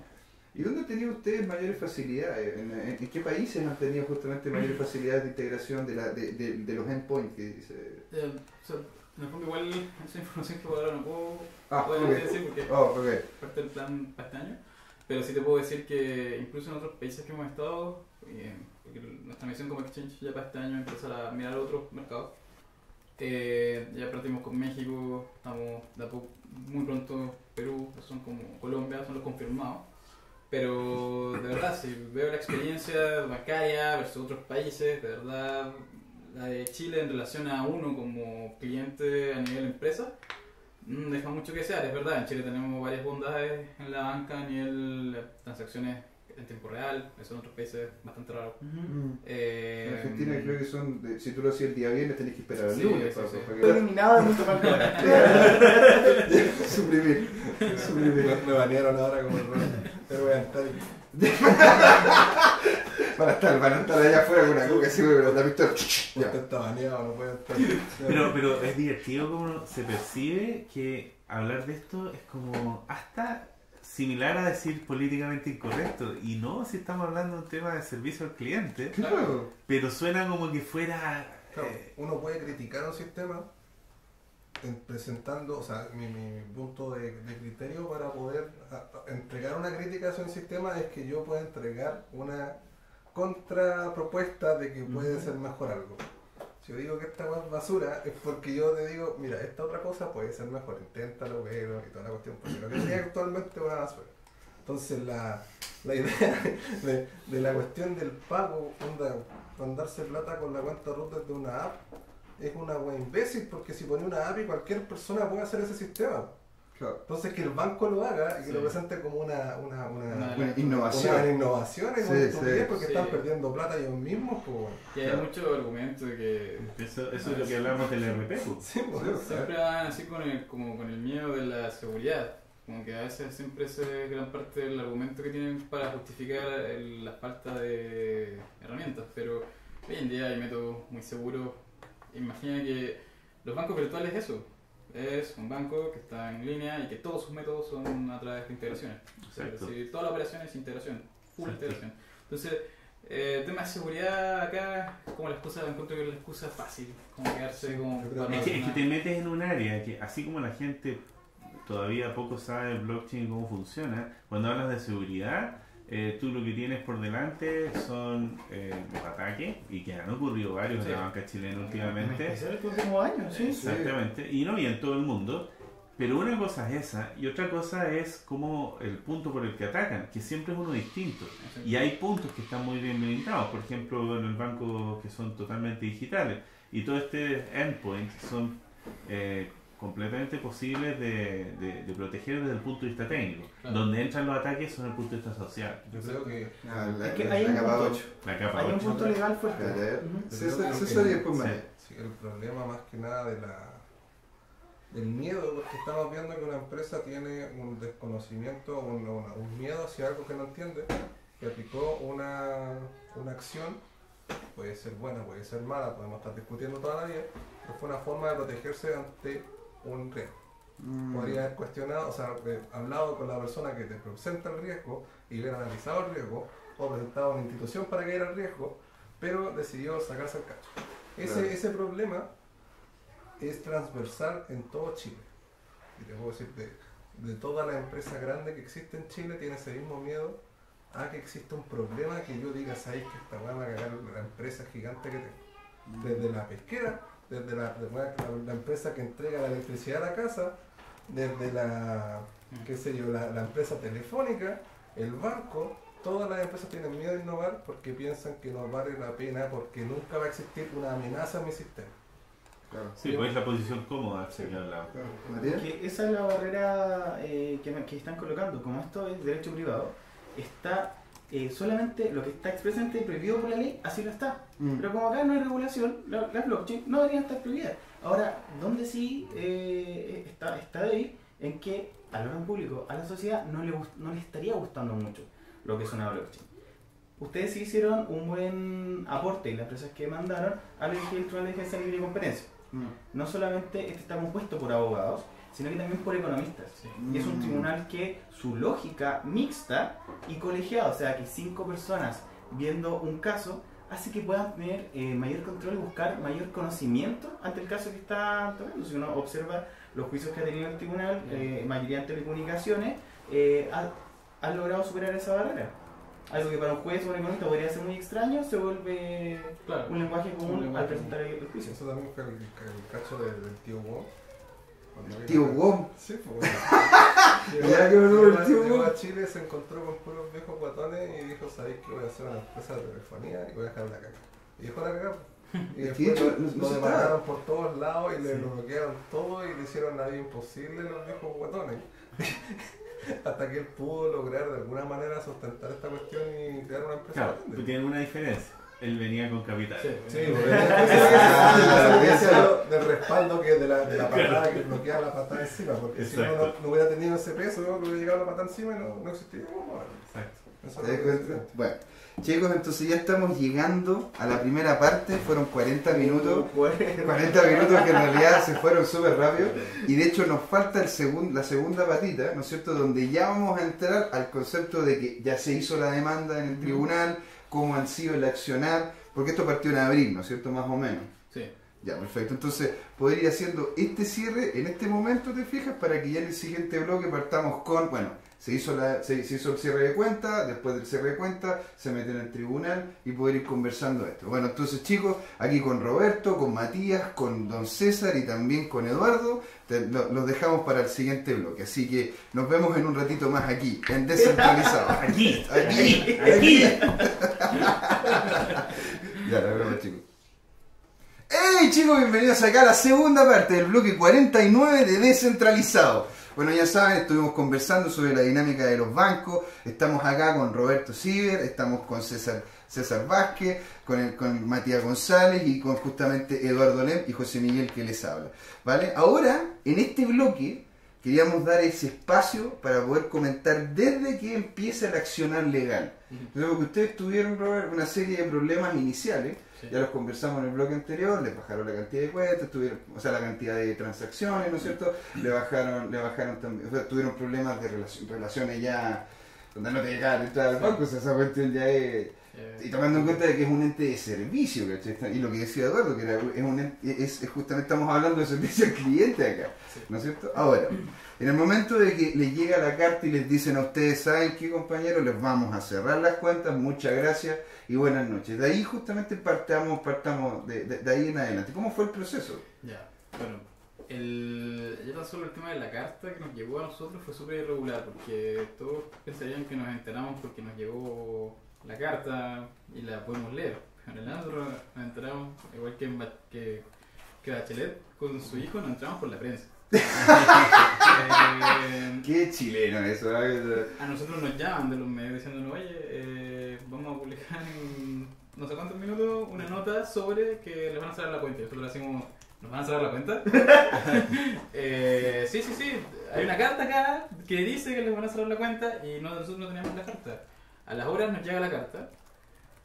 ¿Y dónde han tenido ustedes mayores facilidades? ¿En qué países han tenido justamente mayores facilidades de integración de los endpoints que dice? o sea, en el fondo igual esa información que por ahora no puedo Ok. decir porque Oh, ok. es parte del plan para este año, pero sí te puedo decir que incluso en otros países que hemos estado, porque nuestra misión como exchange ya para este año es empezar a mirar otros mercados. Ya partimos con México, estamos de a poco, muy pronto Perú, son como Colombia, son los confirmados. Pero de verdad, si veo la experiencia bancaria versus otros países, de verdad la de Chile en relación a uno como cliente a nivel empresa, deja mucho que desear. Es verdad, en Chile tenemos varias bondades en la banca a nivel de transacciones en tiempo real, eso en otros países es bastante raro. En Argentina creo que si tú lo hacías el día viernes tenés que esperar al Sí, lunes sí, para, sí. para Estoy que eliminado de mucho más suprimir. Me banearon ahora como el rol. Pero voy a estar ahí. Van a estar allá afuera con una cuca así, pero la pistola. Usted Ya. está baneado, no puede estar. Pero es divertido como se percibe que hablar de esto es como hasta similar a decir políticamente incorrecto. Y no, si estamos hablando de un tema de servicio al cliente, Claro. pero suena como que fuera... Claro, uno puede criticar un sistema presentando, o sea, mi punto de criterio para poder entregar una crítica a ese sistema es que yo pueda entregar una contrapropuesta de que puede ser mejor algo. Si yo digo que esta es basura, es porque yo te digo, mira, esta otra cosa puede ser mejor, inténtalo, pero y toda la cuestión, porque lo que tiene actualmente es una basura. Entonces la idea de la cuestión del pago, mandarse plata con la cuenta root desde una app, es una wea imbécil, porque si pone una API cualquier persona puede hacer ese sistema. Claro. Entonces que el banco lo haga y que lo presente como una innovación. Una innovación es una estupidez porque sí. están perdiendo plata ellos mismos. Y hay muchos argumentos de que Eso es lo que hablamos del RP. Sí, siempre van así con el miedo de la seguridad. Como que a veces siempre ese es gran parte del argumento que tienen para justificar la falta de herramientas. Pero hoy en día hay métodos muy seguros. Imagina que los bancos virtuales es un banco que está en línea y que todos sus métodos son a través de integraciones. Es decir, toda la operación es integración, full integración. Entonces, el tema de seguridad acá, como la excusa, encuentro que es la excusa fácil, como quedarse como... Es que te metes en un área que, así como la gente todavía poco sabe el blockchain cómo funciona, cuando hablas de seguridad, tú lo que tienes por delante son los ataques, y que han ocurrido varios en la banca chilena últimamente. En los últimos años, sí. Exactamente, y no, y en todo el mundo. Pero una cosa es esa, y otra cosa es como el punto por el que atacan, que siempre es uno distinto. Y hay puntos que están muy bien delimitados, por ejemplo en el banco que son totalmente digitales, y todo este endpoint son completamente posibles de proteger desde el punto de vista técnico. Claro. Donde entran los ataques son el punto de vista social. Yo creo que Es que hay un capa punto. 8. La capa Hay un 8. punto legal fuerte. Eso y después más. sí, el problema más que nada del miedo, porque estamos viendo que una empresa tiene un desconocimiento, un miedo hacia algo que no entiende, que aplicó una acción, puede ser buena, puede ser mala, podemos estar discutiendo toda la vida, pero fue una forma de protegerse ante un riesgo. Podría haber cuestionado, o sea, hablado con la persona que te presenta el riesgo y hubiera analizado el riesgo, o presentado a una institución para que era el riesgo, pero decidió sacarse el cacho. Ese problema es transversal en todo Chile. Y te puedo decir, de toda la empresa grande que existe en Chile, tiene ese mismo miedo a que exista un problema que yo diga, sabéis que esta weá va a cagar la empresa gigante que tengo. Desde la pesquera, desde la empresa que entrega la electricidad a la casa, desde qué sé yo, la empresa telefónica, el banco. Todas las empresas tienen miedo de innovar porque piensan que no vale la pena, porque nunca va a existir una amenaza en mi sistema. Claro. Sí, pues es la posición cómoda que hablaba. ¿Matías? Que esa es la barrera que están colocando. Como esto es derecho privado, está solamente lo que está expresamente prohibido por la ley, así lo está. Pero como acá no hay regulación, las blockchain no deberían estar prohibidas. Ahora, ¿dónde sí está ahí? En que al orden público, a la sociedad, no le estaría gustando mucho lo que es una blockchain. Ustedes sí hicieron un buen aporte, y las empresas que mandaron, a elegir el Tribunal de Defensa Libre y Competencia. No solamente este está compuesto por abogados, sino que también por economistas. Y es un tribunal que su lógica mixta y colegiada, o sea que 5 personas viendo un caso, hace que puedan tener mayor control y buscar mayor conocimiento ante el caso que está tomando. Si uno observa los juicios que ha tenido el tribunal, mayoría en telecomunicaciones, han logrado superar esa barrera. Algo que para un juez o un economista podría ser muy extraño, se vuelve un lenguaje común al presentar el juicio. Eso también fue el cacho del tío Wong. Tío Wong. Sí, pues. Ya que no, el tío llegó Wong. a Chile, se encontró con puros viejos guatones y dijo, ¿sabéis que voy a hacer una empresa de telefonía y voy a dejar la caca? Y dejó la caca. Y después lo demandaron por todos lados y le bloquearon todo y le hicieron la vida imposible a los viejos guatones. Hasta que él pudo lograr de alguna manera sustentar esta cuestión y crear una empresa Claro, grande. pero tiene una diferencia. Él venía con capital. Sí, del respaldo que de la patada que bloquea la patada encima, porque si no hubiera tenido ese peso, no hubiera llegado la patada encima y no existiría. Exacto. Eso ¿Te das es cuenta? Bueno, chicos, entonces ya estamos llegando a la primera parte, fueron 40 minutos. 40 minutos que en realidad se fueron súper rápido y de hecho nos falta la segunda patita, ¿no es cierto? Donde ya vamos a entrar al concepto de que ya se hizo la demanda en el tribunal, cómo han sido el accionar, porque esto partió en abril, ¿no es cierto? Más o menos. Sí. Ya, perfecto. Entonces, podría ir haciendo este cierre en este momento, ¿te fijas? Para que ya en el siguiente bloque partamos con, bueno, se hizo el cierre de cuenta, después del cierre de cuenta se mete en el tribunal y poder ir conversando esto. Bueno, entonces chicos, aquí con Roberto, con Matías, con Don César y también con Eduardo, los dejamos para el siguiente bloque. Así que nos vemos en un ratito más aquí, en Descentralizado. Aquí. Ya, la broma, chicos. ¡Hey chicos! Bienvenidos acá a la segunda parte del bloque 49 de Descentralizado. Bueno, ya saben, estuvimos conversando sobre la dinámica de los bancos. Estamos acá con Roberto Ciber, estamos con César Vázquez, con Matías González y con justamente Eduardo Lem y José Miguel que les habla. ¿Vale? Ahora, en este bloque, queríamos dar ese espacio para poder comentar desde que empieza el accionar legal. Entonces, porque ustedes tuvieron, Robert, una serie de problemas iniciales. Sí. Ya los conversamos en el bloque anterior, les bajaron la cantidad de cuentas, la cantidad de transacciones, ¿no es cierto? Le bajaron también, o sea, tuvieron problemas de relaciones ya, donde no te llegaban a entrar al banco, o sea, esa cuestión ya es... Y tomando en cuenta de que es un ente de servicio, ¿cachai? Y lo que decía Eduardo, que es justamente estamos hablando de servicio al cliente acá, ¿no es cierto? Ahora, en el momento de que les llega la carta y les dicen a ustedes, ¿saben qué, compañeros? Les vamos a cerrar las cuentas, muchas gracias y buenas noches. De ahí justamente partamos de ahí en adelante. ¿Cómo fue el proceso? Ya, bueno, ya tan solo el tema de la carta que nos llegó a nosotros fue súper irregular, porque todos pensarían que nos enteramos porque nos llegó la carta y la podemos leer. En realidad nosotros nos enteramos, igual que Bachelet con su hijo, nos enteramos por la prensa. Qué chileno eso, ¿eh? A nosotros nos llaman de los medios diciéndonos, oye, vamos a publicar en no sé cuántos minutos una nota sobre que les van a cerrar la cuenta. Y nosotros decimos, ¿nos van a cerrar la cuenta? Sí, hay una carta acá que dice que les van a cerrar la cuenta y nosotros no teníamos la carta. A las horas nos llega la carta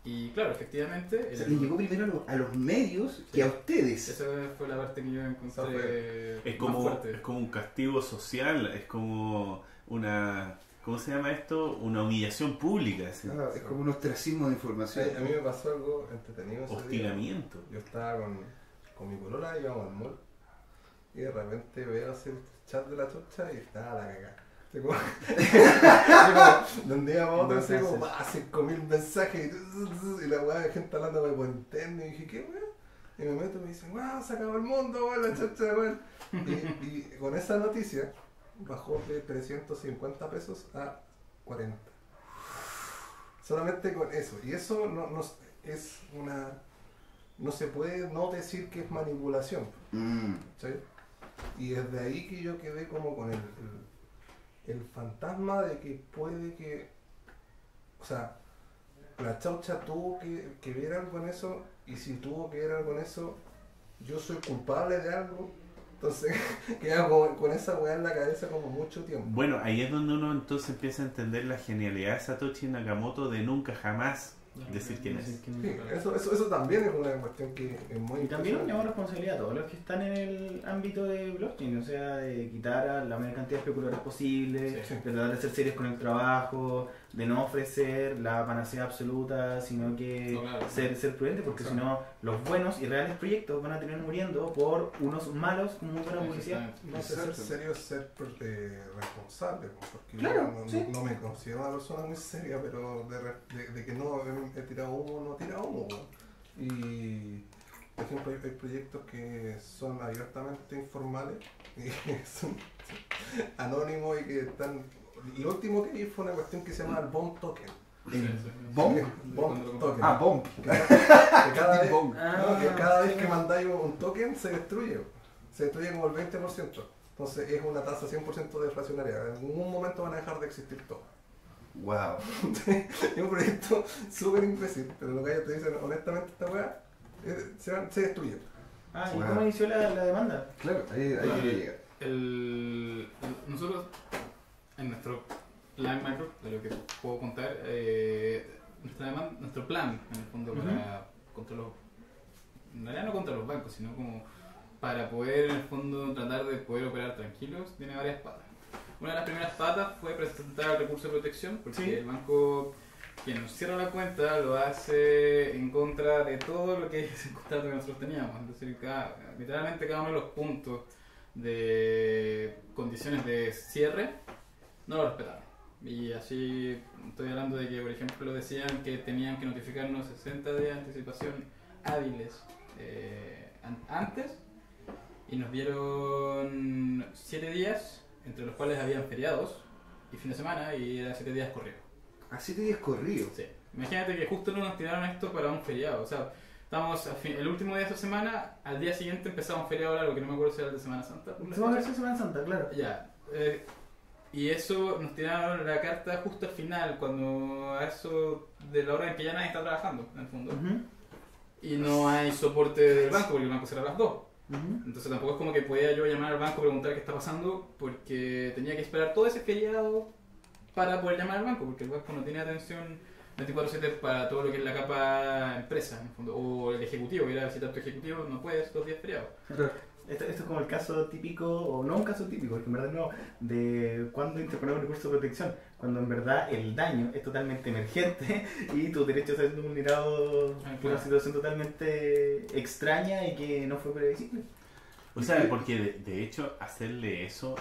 y claro, efectivamente... O sea, le llegó primero a los medios que a ustedes. Esa fue la parte que yo encontré es como un castigo social, es como una... ¿Cómo se llama esto? Una humillación pública. ¿Sí? Ah, es como un ostracismo de información. A mí me pasó algo entretenido ese hostigamiento. Día. Yo estaba con mi polola, íbamos al mall y de repente veo así el chat de la chucha y estaba la cagada. De un día a otro, así como 5.000 mensajes y la weá de gente hablando por internet. Y dije, ¿qué weá? Y me meto y me dicen, wow, se acabó el mundo, weá, la chucha, weá. Y con esa noticia bajó de 350 pesos a 40. Solamente con eso. Y eso no es una. No se puede no decir que es manipulación. ¿Sí? Y desde ahí que yo quedé como con el fantasma de que puede que, o sea, la chaucha tuvo que ver algo en eso, y si tuvo que ver algo en eso, yo soy culpable de algo, entonces queda con esa weá en la cabeza como mucho tiempo. Bueno, ahí es donde uno entonces empieza a entender la genialidad de Satoshi Nakamoto de nunca jamás decir quién es. Sí, eso también es una cuestión que es muy... Y también nos lleva responsabilidad a todos los que están en el ámbito de blockchain, o sea, de quitar a la mayor cantidad de especuladores posible, de tratar de ser serios con el trabajo, de no ofrecer la panacea absoluta, sino que ser prudente, porque si no, los buenos y reales proyectos van a terminar muriendo por unos malos con muy buena publicidad. No sé, ser serio es ser responsable, porque claro, no me considero una persona muy seria, pero de que no he tirado humo, no he tirado humo. Y por ejemplo hay proyectos que son abiertamente informales y son anónimos y que están... Lo último que vi fue una cuestión que se llama el BOM Token. ¿BOM Token. Ah, BOM. Que cada vez que mandáis un token se destruye como el 20%. Entonces es una tasa 100% deflacionaria. En algún momento van a dejar de existir todo. Wow. Es un proyecto súper imbécil, pero lo que ellos te dicen, honestamente, esta weá se destruye. ¿Y cómo inició la demanda? Claro, ahí quería llegar. Nosotros, en nuestro plan macro, de lo que puedo contar, nuestro plan, en el fondo, en realidad no contra los bancos, sino como para poder, en el fondo, tratar de poder operar tranquilos, tiene varias patas. Una de las primeras patas fue presentar el recurso de protección, porque el banco quien nos cierra la cuenta lo hace en contra de todo lo que es el contrato que nosotros teníamos. Es decir, literalmente cada uno de los puntos de condiciones de cierre no lo respetaron. Y así estoy hablando de que, por ejemplo, decían que tenían que notificarnos 60 días de anticipación hábiles antes, y nos dieron 7 días, entre los cuales habían feriados y fin de semana, y era 7 días corridos. A 7 días corridos. Sí. Imagínate que justo no nos tiraron esto para un feriado. O sea, estábamos el último día de esa semana, al día siguiente empezaba un feriado largo, que no me acuerdo si era el de Semana Santa. Semana Santa, claro. Ya. Y eso nos tiraron la carta justo al final, cuando a eso de la hora en que ya nadie está trabajando, en el fondo. Y no hay soporte del banco, porque el banco cierra a las 2. Entonces tampoco es como que podía yo llamar al banco y preguntar qué está pasando, porque tenía que esperar todo ese feriado para poder llamar al banco, porque el banco no tiene atención 24/7 para todo lo que es la capa empresa, en el fondo, o el ejecutivo, ir a visitar tu ejecutivo, no puedes 2 días feriados. Esto es como el caso típico, o no un caso típico, porque en verdad no, de cuando interponemos un recurso de protección, cuando en verdad el daño es totalmente emergente y tus derechos se han vulnerado por una situación totalmente extraña y que no fue previsible. O sea, porque de hecho hacerle eso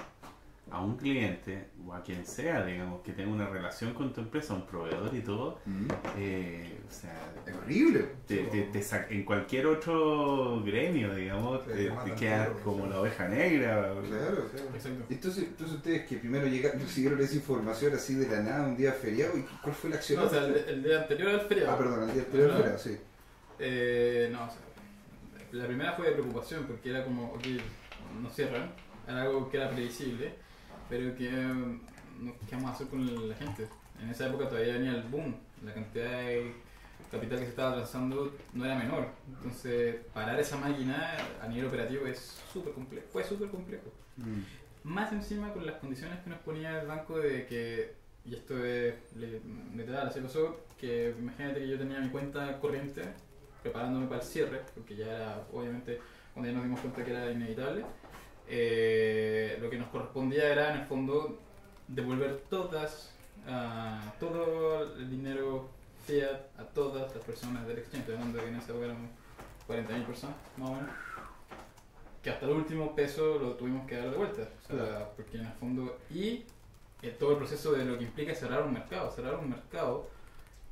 a un cliente o a quien sea, digamos, que tenga una relación con tu empresa, un proveedor y todo, o sea, es horrible. En cualquier otro gremio, digamos, te quedas como la oveja negra. Claro, Exacto. Entonces ustedes que primero llegaron, recibieron esa información así de la nada, un día feriado, ¿y cuál fue la acción? No, o sea, el día anterior al feriado. Perdón, el día anterior al feriado, sí. No, o sea, la primera fue de preocupación, porque era como, ok, no cierran, era algo que era previsible, pero que, ¿qué vamos a hacer con la gente? En esa época todavía venía el boom, la cantidad de capital que se estaba transando no era menor, entonces parar esa máquina a nivel operativo es súper complejo, fue súper complejo. Más encima con las condiciones que nos ponía el banco de que, y esto es literal, así pasó, que imagínate que yo tenía mi cuenta corriente preparándome para el cierre, porque ya era, obviamente, cuando ya nos dimos cuenta que era inevitable, lo que nos correspondía era, en el fondo, devolver todo el dinero fiat a todas las personas del exchange. Estoy hablando de que en esa época éramos 40.000 personas, más o menos, que hasta el último peso lo tuvimos que dar de vuelta. O sea, claro. Porque en el fondo, y todo el proceso de lo que implica cerrar un mercado,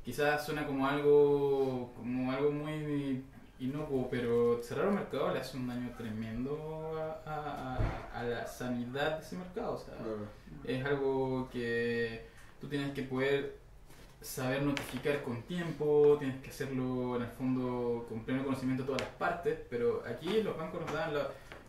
quizás suena como algo muy inocuo, pero cerrar un mercado le hace un daño tremendo a la sanidad de ese mercado. O sea, es algo que tú tienes que poder saber notificar con tiempo, tienes que hacerlo en el fondo con pleno conocimiento de todas las partes, pero aquí los bancos nos dan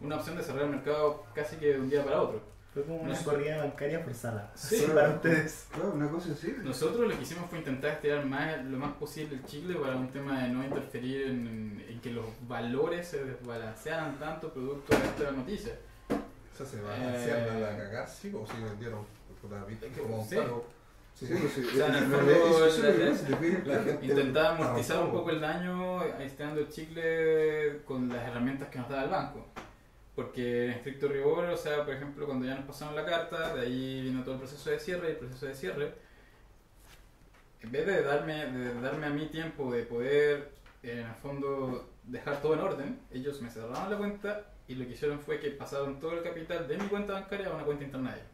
una opción de cerrar el mercado casi que de un día para otro. Fue como una corrida bancaria forzada. Sí, para ustedes. Claro, una cosa así. Nosotros lo que hicimos fue intentar estirar lo más posible el chicle para un tema de no interferir en que los valores se desbalancearan tanto producto de esta noticia. O sea, se balancearon a la cagar, sí, o si vendieron como un palo. O sea, en el fondo intentaba amortizar un poco el daño estirando el chicle con las herramientas que nos daba el banco. Porque en estricto rigor, o sea, por ejemplo, cuando ya nos pasaron la carta, de ahí vino todo el proceso de cierre, y el proceso de cierre, en vez de darme a mí tiempo de poder, en el fondo, dejar todo en orden, ellos me cerraron la cuenta y lo que hicieron fue que pasaron todo el capital de mi cuenta bancaria a una cuenta interna de ellos.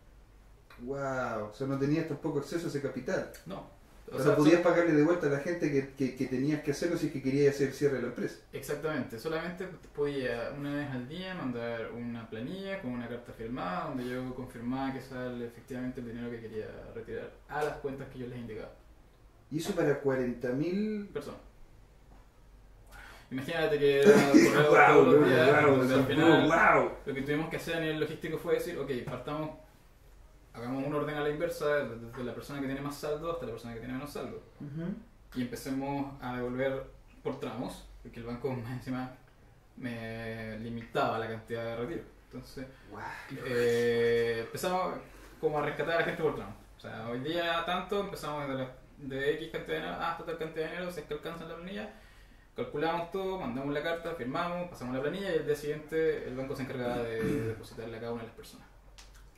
Wow, o sea, no tenías tampoco acceso a ese capital. No. O sea, podías pagarle de vuelta a la gente que tenías que hacerlo si es que querías hacer el cierre de la empresa. Exactamente, solamente podía una vez al día mandar una planilla con una carta firmada donde yo confirmaba que sale efectivamente el dinero que quería retirar a las cuentas que yo les indicaba. ¿Y eso para 40.000 personas? Imagínate que era correo todos los días, al final lo que tuvimos que hacer a nivel logístico fue decir, ok, hagamos un orden a la inversa, desde la persona que tiene más saldo hasta la persona que tiene menos saldo. Y empecemos a devolver por tramos, porque el banco más encima me limitaba la cantidad de retiro. Entonces, empezamos como a rescatar a la gente por tramos. O sea, hoy día tanto, empezamos de X cantidad de dinero hasta tal cantidad de dinero, si es que alcanza la planilla, calculamos todo, mandamos la carta, firmamos, pasamos la planilla y el día siguiente el banco se encargaba de depositarle a cada una de las personas.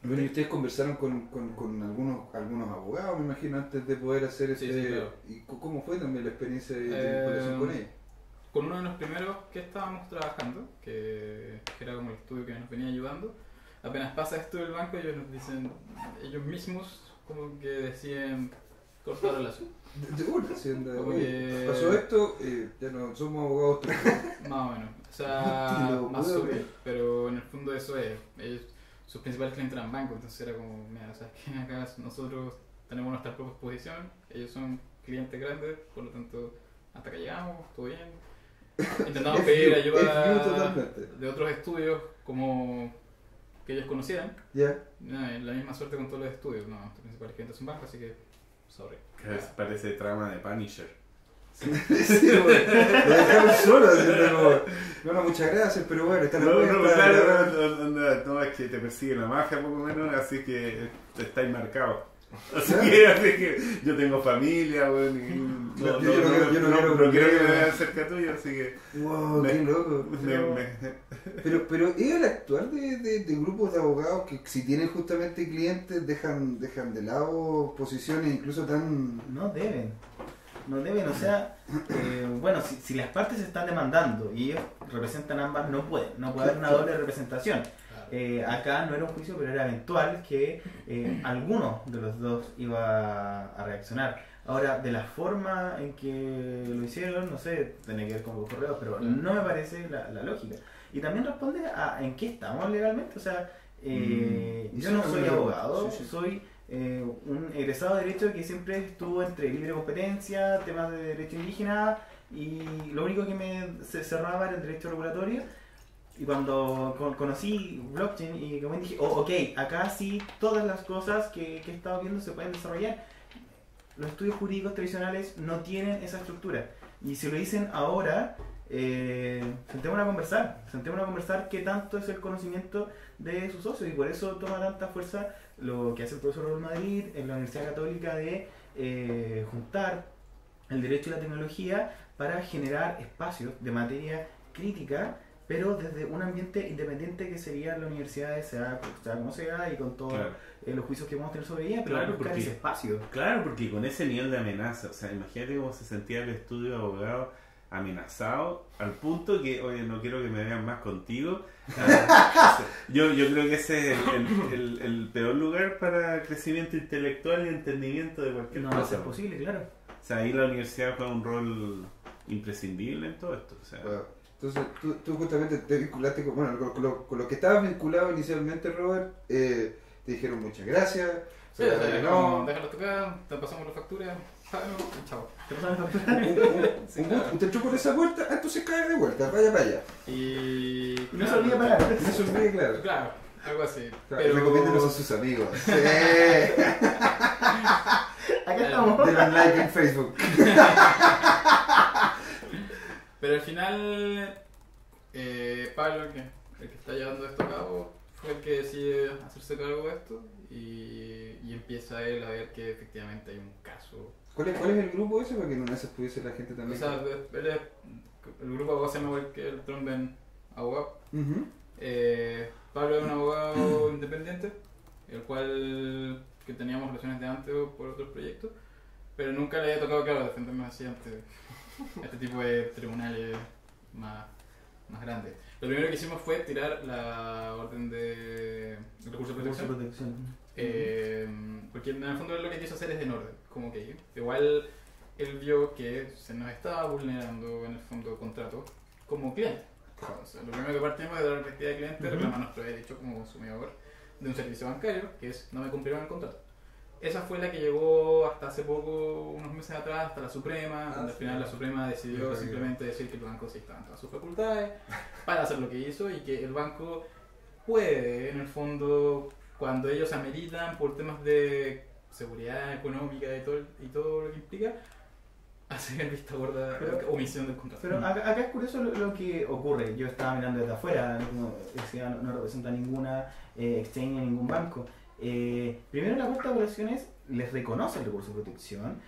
Bueno, y ustedes conversaron con algunos abogados, me imagino, antes de poder hacer Sí, este... sí, claro. ¿Y cómo fue también la experiencia de vinculación con ellos? Con uno de los primeros que estábamos trabajando, que era como el estudio que nos venía ayudando, apenas pasa esto del banco, ellos nos dicen, ellos mismos como que deciden cortar la relación. De una, haciendo, Como oye, que- pasó esto, ya no somos abogados. Más o menos. O sea, Tío, más weón. sutil, pero en el fondo eso es. Ellos, sus principales clientes eran bancos, entonces era como, mira, sabes que acá nosotros tenemos nuestra propia exposición, ellos son clientes grandes, por lo tanto, hasta que llegamos, todo bien. Intentamos pedir Es view ayuda totalmente. de otros estudios como que ellos conocieran. Ya. La misma suerte con todos los estudios, no, nuestros principales clientes son bancos, así que, sorry. Parece trama de Punisher. Sí, güey. Lo dejaron solo haciendo como, no, muchas gracias, pero bueno, está la No, cuenta, claro, no, es que te persigue la magia poco menos, así que estáis marcados. Así que yo tengo familia, weón, y Yo no quiero que me vean cerca tuyo, así que... Wow, qué loco. Pero es el actuar de grupos de abogados que si tienen justamente clientes dejan de lado posiciones incluso tan... No deben, o sea, bueno, si las partes se están demandando y ellos representan ambas, no puede haber una doble representación. Acá no era un juicio, pero era eventual que alguno de los dos iba a reaccionar. Ahora, de la forma en que lo hicieron, no sé, tiene que ver con los correos, pero no me parece la lógica. Y también responde a en qué estamos legalmente, o sea, yo no soy abogado, sí. soy un egresado de Derecho que siempre estuvo entre libre competencia, temas de derecho indígena, y lo único que se cerraba era el derecho regulatorio. Y cuando conocí blockchain y como dije, ok, acá sí todas las cosas que he estado viendo se pueden desarrollar. Los estudios jurídicos tradicionales no tienen esa estructura. Y si lo dicen ahora, sentémonos a conversar qué tanto es el conocimiento de sus socios. Y por eso toma tanta fuerza lo que hace el profesor Raúl Madrid en la Universidad Católica de juntar el derecho y la tecnología para generar espacios de materia crítica, pero desde un ambiente independiente que sería la universidad, sea como sea, y con todos los juicios que vamos a tener sobre ella, pero Claro, buscar porque- ese espacio. Claro, porque con ese nivel de amenaza, o sea, imagínate cómo se sentía el estudio de abogado amenazado al punto que, oye, no quiero que me vean más contigo. Yo creo que ese es el peor lugar para crecimiento intelectual y entendimiento de cualquier No va a cosa. ser posible, claro. O sea, ahí la universidad juega un rol imprescindible en todo esto. O sea, Wow. Entonces tú justamente te vinculaste con lo que estabas vinculado inicialmente, Robert, te dijeron muchas gracias. Sí, o sea, no, déjalo tocar, te pasamos la factura, páganos y chao. ¿Te pasamos la factura? Sí, claro. Usted entró por esa puerta, entonces cae de vuelta, vaya para allá. Y Y no se olvide pagar. No se olvide, claro. Claro, algo así. Recomiéndenos a sus amigos. Sí. Acá estamos. Denle like en Facebook. Pero al final, Pablo, el que está llevando esto a cabo, fue el que decide hacerse cargo de esto y empieza él a ver que efectivamente hay un caso. ¿Cuál es el grupo ese? Para que en una de esas pudiese la gente O también. sea, el grupo de abogados se llama igual que el Tromben Abogado. Ujú. Pablo es un abogado independiente, el cual que teníamos relaciones de antes por otros proyectos, pero nunca le había tocado, claro, defendernos así ante este tipo de tribunales más grandes. Lo primero que hicimos fue tirar la orden de recurso de protección, porque en el fondo lo que quiso hacer es en orden, como que igual él vio que se nos estaba vulnerando en el fondo contrato como cliente. Entonces, lo primero que partimos es de la perspectiva de cliente, reclamar nuestro derecho como consumidor de un servicio bancario, que es no me cumplieron el contrato. Esa fue la que llegó hasta hace poco, unos meses atrás, hasta la Suprema, donde al final la Suprema decidió simplemente decir que el banco sí estaba en todas sus facultades para hacer lo que hizo y que el banco puede, en el fondo, cuando ellos ameritan por temas de seguridad económica y todo lo que implica, hacer vista gorda omisión del contrato. Pero acá es curioso lo que ocurre. Yo estaba mirando desde afuera, como decía, no representa ninguna exchange ni ningún banco. Primero la Corte de Apelaciones les reconoce el recurso de protección,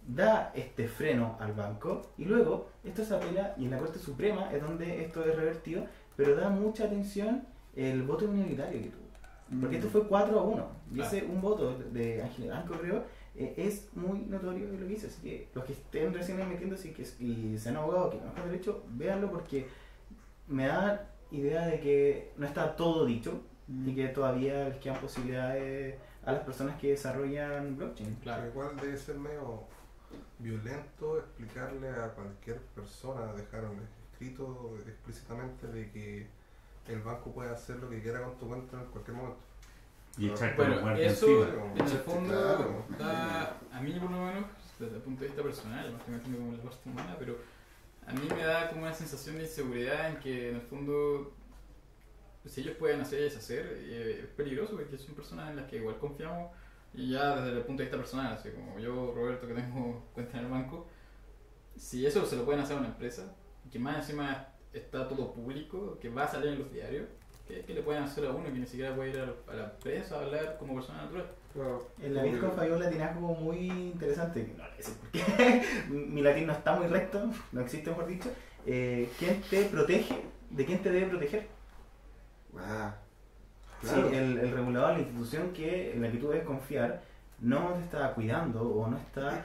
da este freno al banco y luego esto se apela y en la Corte Suprema es donde esto es revertido, pero da mucha atención el voto minoritario que tuvo. Porque esto fue 4-1. Y Claro. ese un voto de Ángel Blanco, creo, es muy notorio lo que hizo. Así que los que estén recién metiéndose y se han abogado, que no están derecho, véanlo porque me da idea de que no está todo dicho y que todavía les quedan posibilidades a las personas que desarrollan blockchain. Claro. Igual debe ser medio violento explicarle a cualquier persona, dejar escrito explícitamente de que el banco puede hacer lo que quiera con tu cuenta en cualquier momento. Y echarte Bueno, los guardias eso encima. en el fondo Claro. da, a mí por lo menos, desde el punto de vista personal, no estoy metiendo como en la parte humana, pero a mí me da como una sensación de inseguridad en que en el fondo, si ellos pueden hacer y deshacer, es peligroso porque son personas en las que igual confiamos y ya desde el punto de vista personal, así como yo, Roberto, que tengo cuenta en el banco, si eso se lo pueden hacer a una empresa, que más encima está todo público, que va a salir en los diarios, ¿qué le pueden hacer a uno que ni siquiera puede ir a la empresa a hablar como persona natural? En la Bitcoin falló un latinazgo muy interesante, no le sé por qué, mi latín no está muy recto, no existe mejor dicho. ¿Quién te protege? ¿De quién te debe proteger? Ah, Sí, claro. el regulador, la institución en la que tú debes confiar, no te está cuidando o no está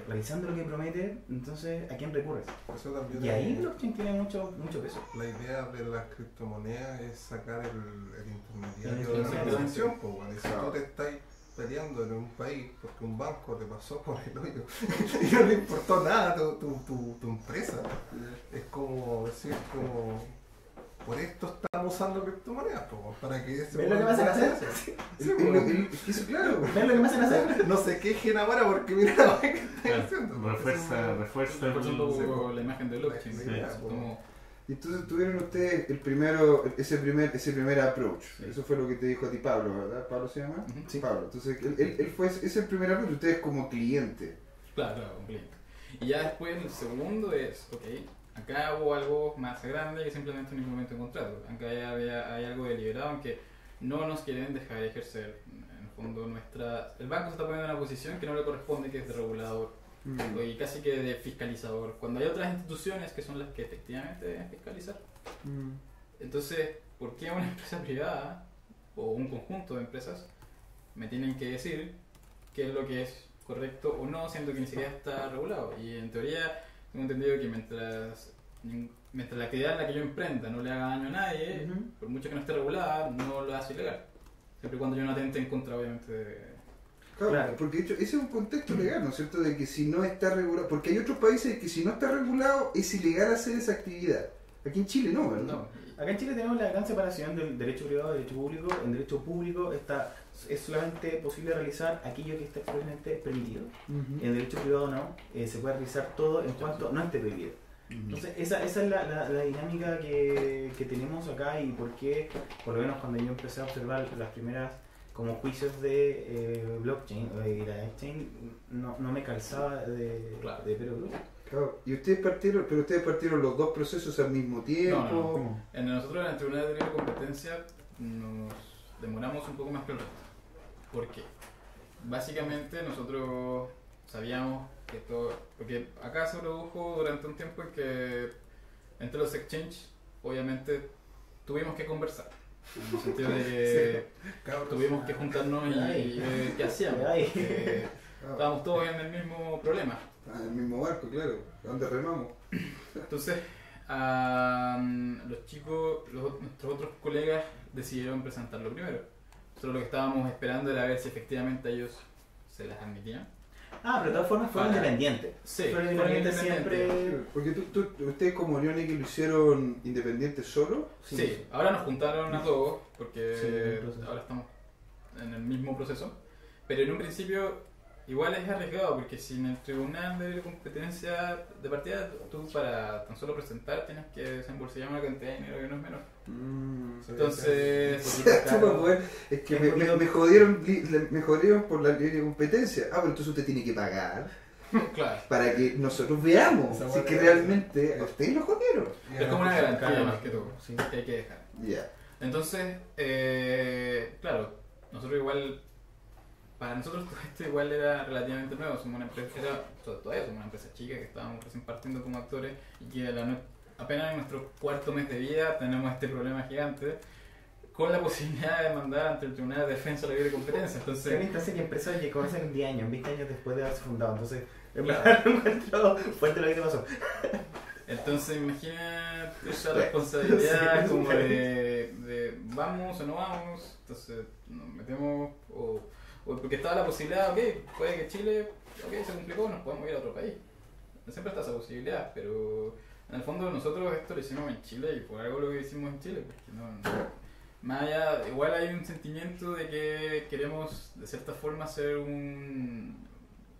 realizando lo que promete, entonces ¿a quién recurres? Eso también Y ahí es- blockchain tiene mucho peso. La idea de las criptomonedas es sacar el intermediario El de la intermediario. transacción, pues, bueno, y si Claro. tú te estás peleando en un país porque un banco te pasó por el hoyo y no le importó nada tu empresa, es como decir, como por esto estamos usando criptomonedas, pues, bueno, para que ese ¿Ves lo que me hacen hacer? Sí, Eso, claro. ¿Ves lo que me hacen hacer? no se quejen ahora porque mira la que están Claro, haciendo. pues, refuerza Refuerza un el- poco la imagen de blockchain. Sí, ¿no? sí. Es como, Entonces tuvieron ustedes ese primer approach. Sí. Eso fue lo que te dijo a ti Pablo, ¿verdad? ¿Pablo se llama? Ujú. Sí. Pablo. Entonces él fue ese el primer approach, ustedes como cliente. claro, un cliente. Y ya después el segundo es, ok, acá hubo algo más grande que simplemente un incremento de contrato. Acá hay algo deliberado en que no nos quieren dejar ejercer. En el fondo el banco se está poniendo en una posición que no le corresponde, que es de regulador y casi que de fiscalizador. Cuando hay otras instituciones que son las que efectivamente deben fiscalizar. Entonces, ¿por qué una empresa privada o un conjunto de empresas me tienen que decir qué es lo que es correcto o no, siendo que ni siquiera está regulado? Y en teoría, tengo entendido que mientras la actividad en la que yo emprenda no le haga daño a nadie, Ujú. por mucho que no esté regulada, no lo hace ilegal. Siempre y cuando yo no atente en contra, obviamente, de... Claro, porque de hecho ese es un contexto legal, ¿no es cierto? De que si no está regulado, porque hay otros países que si no está regulado es ilegal hacer esa actividad. Aquí en Chile no, ¿verdad? No, Acá en Chile tenemos la gran separación del derecho privado y derecho público. En derecho público es solamente posible realizar aquello que está expresamente permitido. En derecho privado no, se puede realizar todo en cuanto no esté prohibido. Entonces esa es la dinámica que tenemos acá y por qué, por lo menos cuando yo empecé a observar las primeras como juicios de blockchain o de la exchange, no me calzaba de Claro. perogrullo. Claro. Y ustedes partieron los dos procesos al mismo tiempo. No. Nosotros en el Tribunal de Libre Competencia nos demoramos un poco más que el resto. ¿Por qué? Básicamente nosotros sabíamos que todo... Porque acá se produjo durante un tiempo en que entre los exchanges, obviamente, tuvimos que conversar. En el sentido de que Cabros, tuvimos que juntarnos y ver qué hacíamos. Ay. porque estábamos todos en el mismo problema. Ah, el mismo barco, claro. ¿A dónde remamos? Entonces, los chicos, nuestros otros colegas decidieron presentarlo primero. Nosotros lo que estábamos esperando era ver si efectivamente ellos se las admitían. Ah, pero de todas formas fueron Para- independientes. Sí, Fueron fueron independientes independientes. siempre. Porque ustedes como Unión que lo hicieron independientes solo. Sí, ahora nos juntaron a todos porque Sí, en el proceso. ahora estamos en el mismo proceso. Pero en un principio igual es arriesgado porque si en el tribunal de competencia de partida tú para tan solo presentar tienes que desembolsillar una cantidad de dinero que no es menor. Entonces, Estuvo bueno. Es que me jodieron por la libre competencia. Ah, pero entonces usted tiene que pagar claro, para que nosotros veamos Esa si buena que idea. realmente a ustedes lo jodieron. es como una garantía Claro. más que todo Sí. que hay que dejar. Ya. Entonces, claro, nosotros igual, para nosotros todo esto igual era relativamente nuevo, somos una empresa, todavía somos una empresa chica que estábamos recién partiendo como actores y que apenas en nuestro cuarto mes de vida tenemos este problema gigante, con la posibilidad de demandar ante el Tribunal de Defensa de la Libre Competencia. Se Entonces, instancia que empresas que conocen en 10 años, 20 años después de haberse fundado. Entonces, en Claro. verdad, no encuentro fuerte lo que te pasó. imagínate esa responsabilidad Sí, como sí. de vamos o no vamos, entonces nos metemos, o porque estaba la posibilidad, ok, puede que Chile, ok, se complicó, nos podemos ir a otro país. Siempre está esa posibilidad, pero en el fondo nosotros esto lo hicimos en Chile y por algo lo que hicimos en Chile, porque más allá, igual hay un sentimiento de que queremos de cierta forma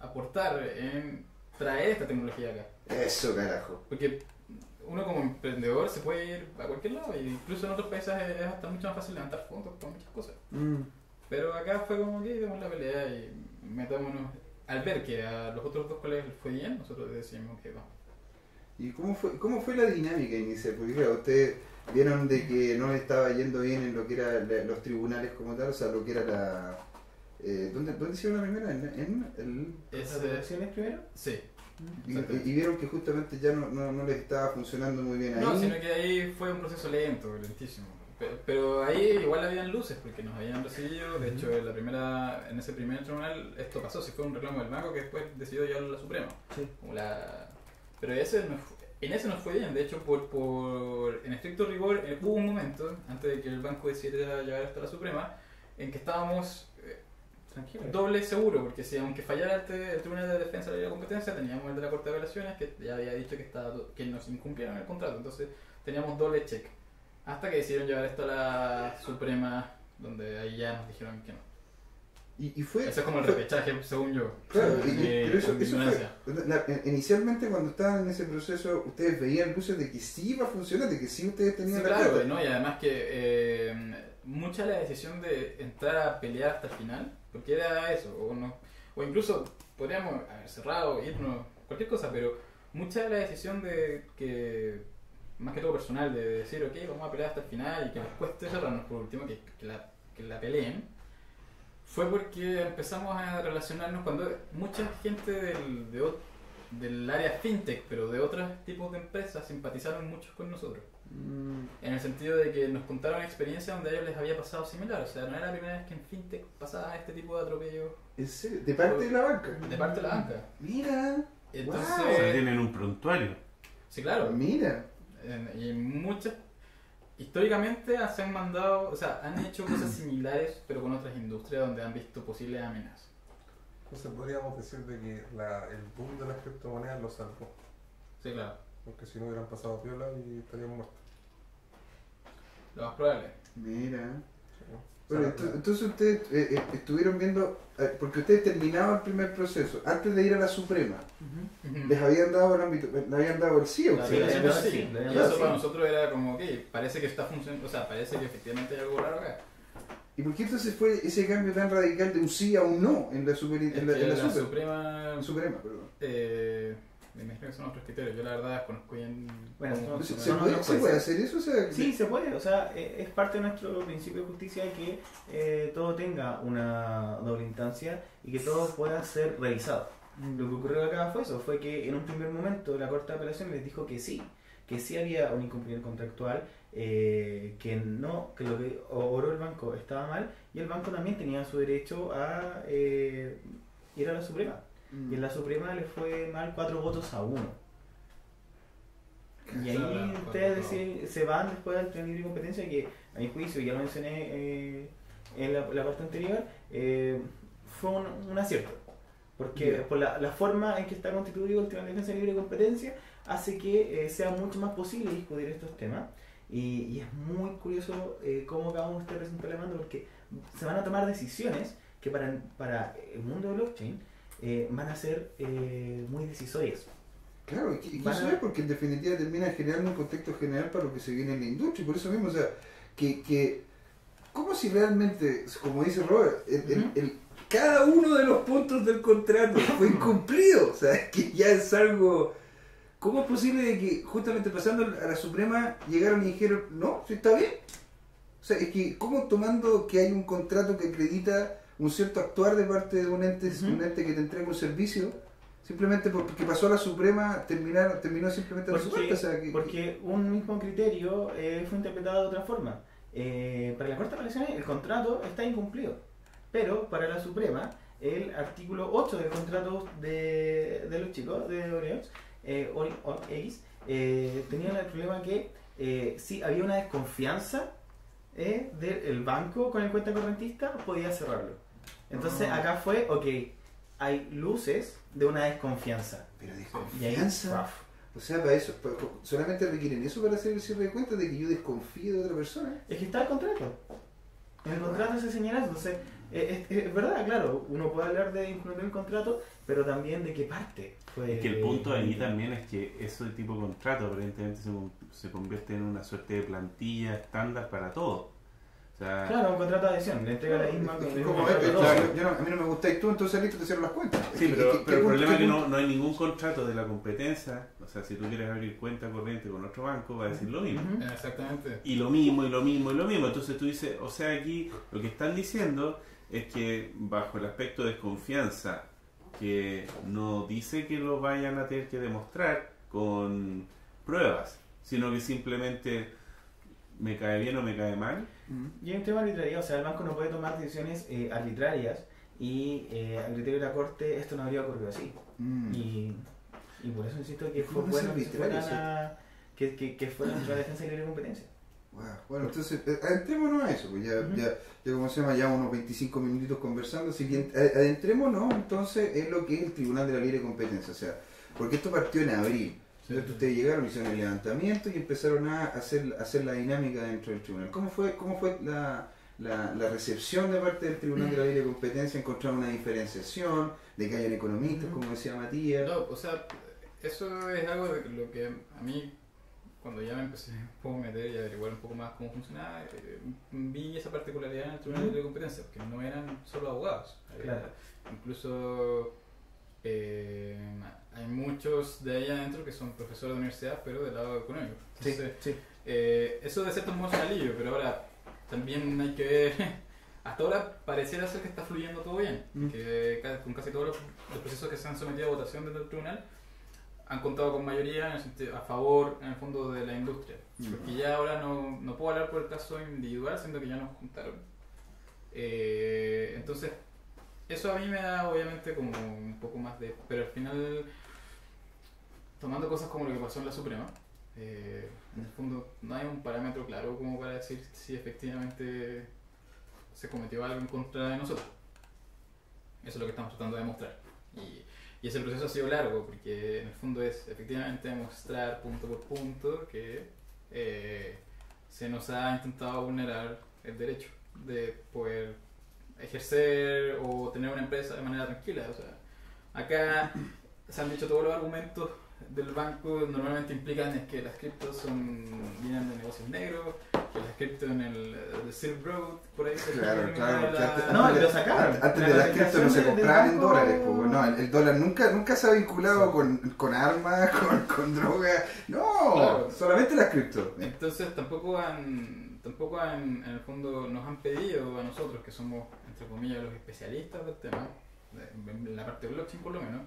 aportar en traer esta tecnología acá. Eso, carajo. Porque uno como emprendedor se puede ir a cualquier lado, y incluso en otros países es hasta mucho más fácil levantar fondos con muchas cosas. Pero acá fue como que demos la pelea y metámonos. Al ver que a los otros dos colegas les fue bien, nosotros decidimos que vamos. ¿Y cómo fue la dinámica inicial? Porque claro, ustedes vieron de que no les estaba yendo bien en lo que era los tribunales como tal, o sea, lo que era la... ¿dónde hicieron la primera? ¿En el...? ¿Las elecciones primero? Sí. Y vieron que justamente ya no les estaba funcionando muy bien ahí. No, sino que ahí fue un proceso lento, lentísimo. Pero ahí igual habían luces porque nos habían recibido. De hecho, en ese primer tribunal esto pasó. Si fue un reclamo del banco que después decidió llevarlo a la Suprema. Sí. Pero en ese nos fue bien. De hecho, en estricto rigor, hubo un momento antes de que el banco decidiera llevar esto a la Suprema en que estábamos doble seguro, porque si aunque fallara el Tribunal de Defensa de la Competencia, teníamos el de la Corte de Apelaciones que ya había dicho que nos incumplieron el contrato. Entonces teníamos doble check. Hasta que decidieron llevar esto a la Suprema, donde ahí ya nos dijeron que no. Y fue... Ese es como el repechaje, según yo. Claro, pero Con mi eso ignorancia. fue... Inicialmente cuando estaban en ese proceso, ustedes veían luces de que sí iba a funcionar, de que sí ustedes tenían Sí, la claro, plata. ¿no? Y además que mucha la decisión de entrar a pelear hasta el final, porque era eso, o incluso podríamos haber cerrado, irnos, cualquier cosa, pero mucha de la decisión de que, más que todo personal, de decir, ok, vamos a pelear hasta el final y que nos cueste cerrarnos por último, que la peleen, fue porque empezamos a relacionarnos cuando mucha gente del área fintech, pero de otros tipos de empresas, simpatizaron mucho con nosotros. En el sentido de que nos contaron experiencias donde a ellos les había pasado similar. O sea, no era la primera vez que en fintech pasaba este tipo de atropellos ¿En serio? ¿De parte de la banca? de parte de la banca. Mira, Entonces, O sea, tienen un prontuario. sí, claro. mira. Y muchas, históricamente se han mandado, o sea, han hecho cosas similares, pero con otras industrias donde han visto posibles amenazas. Entonces podríamos decir de que el boom de las criptomonedas lo salvó. Sí, claro. Porque si no hubieran pasado piola y estaríamos muertos. Lo más probable. Mira. ¿Sí? Bueno, entonces ustedes estuvieron viendo, porque ustedes terminaban el primer proceso, antes de ir a la Suprema, les habían dado el ámbito, les habían dado el sí a La ustedes. verdad, sí, sí. la Y verdad, eso sí. para nosotros era como, ok, parece que está funcionando, o sea, parece que efectivamente hay algo raro acá. ¿Y por qué entonces fue ese cambio tan radical de un sí a un no en la, Es en que la la Super- Suprema, Suprema? Perdón. me imagino que son otros criterios, yo la verdad desconozco bien. Bueno, cómo ¿Se, funciona. se puede hacer eso? O sea, Sí, se puede, o sea, es parte de nuestro principio de justicia que todo tenga una doble instancia y que todo pueda ser revisado. Lo que ocurrió acá fue eso, fue que en un primer momento la Corte de Apelaciones les dijo que sí había un incumplimiento contractual, que lo que obró el banco estaba mal y el banco también tenía su derecho a ir a la Suprema. Y en la Suprema le fue mal 4 votos a 1. Y ahí Claro, ustedes se van después al Tribunal de Libre Competencia, que a mi juicio, ya lo mencioné en la parte anterior, fue un acierto. Porque Yeah. por la forma en que está constituido el Tribunal de Defensa de Libre Competencia hace que sea mucho más posible discutir estos temas. Y es muy curioso cómo cada uno está presentando la mano, porque se van a tomar decisiones que para el mundo de blockchain van a ser muy decisorias. Claro, y Van eso a- es porque en definitiva termina generando un contexto general para lo que se viene en la industria. Y por eso mismo, o sea, que como si realmente, como dice Robert, cada uno de los puntos del contrato fue incumplido. O sea, es que ya es algo... ¿Cómo es posible de que justamente pasando a la Suprema llegaron y dijeron, no, sí está bien? O sea, es que, ¿cómo tomando que hay un contrato que acredita un cierto actuar de parte de un ente que te entrega un servicio, simplemente porque pasó a la Suprema, terminó simplemente a la Suprema? O sea, Porque un mismo criterio fue interpretado de otra forma. para la Corte de Apelaciones el contrato está incumplido, pero para la Suprema el artículo 8 del contrato de los chicos de Oreos, X, tenía el problema que si había una desconfianza del banco con el cuenta correntista, podía cerrarlo. Entonces acá fue, ok, hay luces de una desconfianza. Pero Y ahí, desconfianza. ¡paf! O sea, para eso, solamente requieren eso para hacer el cierre de cuentas, de que yo desconfíe de otra persona. Es que está el contrato. En el contrato se señala eso. Entonces, es verdad, claro, uno puede hablar de incluir el contrato, pero también de qué parte fue. Es que el punto ahí también es que ese tipo de contrato aparentemente se convierte en una suerte de plantilla estándar para todo. O sea, Claro, un contrato de adhesión, le entrega la misma Es con como, contrato de todo. a mí no me gustáis tú, entonces listo, te cierro las cuentas. sí, ¿Qué- pero qué el punto- problema es qué que punto? no hay ningún contrato de la competencia. O sea, si tú quieres abrir cuenta corriente con otro banco, va a decir lo mismo. Ujú. Exactamente. Y lo mismo, y lo mismo, y lo mismo. Entonces tú dices, o sea, aquí lo que están diciendo es que bajo el aspecto de desconfianza, que no dice que lo vayan a tener que demostrar con pruebas, sino que simplemente me cae bien o me cae mal. Y hay un tema de arbitrariedad, o sea, el banco no puede tomar decisiones arbitrarias y a criterio de la Corte esto no habría ocurrido así. Mm. Y por eso insisto que fue ¿Cómo bueno es que se arbitrario, fueran a, que fueran a la defensa de libre competencia. Wow. Bueno, entonces, adentrémonos a eso, pues Ujú. ya como se llama, ya unos 25 minutitos conversando, así que adentrémonos entonces en lo que es el Tribunal de la Libre Competencia, o sea, porque esto partió en abril. Entonces ustedes llegaron, hicieron el levantamiento y empezaron a hacer la dinámica dentro del tribunal. ¿Cómo fue la recepción de parte del Tribunal de la Libre Competencia? ¿Encontraron una diferenciación de que hayan economistas, como decía Matías? No, o sea, eso es algo de lo que a mí, cuando ya me empecé un poco a meter y a averiguar un poco más cómo funcionaba, vi esa particularidad en el Tribunal de Competencia, porque no eran solo abogados. Claro. Incluso hay muchos de ahí adentro que son profesores de universidad, pero del lado económico. Entonces, sí. eso de cierto modo es un alivio, pero ahora también hay que ver. Hasta ahora pareciera ser que está fluyendo todo bien, que con casi todos los procesos que se han sometido a votación desde el tribunal han contado con mayoría en el sentido, a favor, en el fondo, de la industria. Porque ya ahora no puedo hablar por el caso individual, siendo que ya nos juntaron. Entonces, eso a mí me da obviamente como un poco más de... Pero al final, tomando cosas como lo que pasó en la Suprema, en el fondo no hay un parámetro claro como para decir si efectivamente se cometió algo en contra de nosotros. Eso es lo que estamos tratando de demostrar. Y ese proceso ha sido largo, porque en el fondo es efectivamente demostrar punto por punto que se nos ha intentado vulnerar el derecho de poder ejercer o tener una empresa de manera tranquila. O sea, acá se han dicho todos los argumentos del banco, normalmente implican es que las criptos vienen de negocios negros, que las criptos en el Silk Road, por ahí se Claro, claro, porque No, y lo sacaron. antes de las criptos no se del compraban en banco- dólares, pues, no, el dólar nunca se ha vinculado con armas, con drogas, no, Claro. solamente las criptos. Entonces tampoco han, en el fondo nos han pedido a nosotros, que somos entre comillas los especialistas del tema, en la parte de blockchain por lo menos,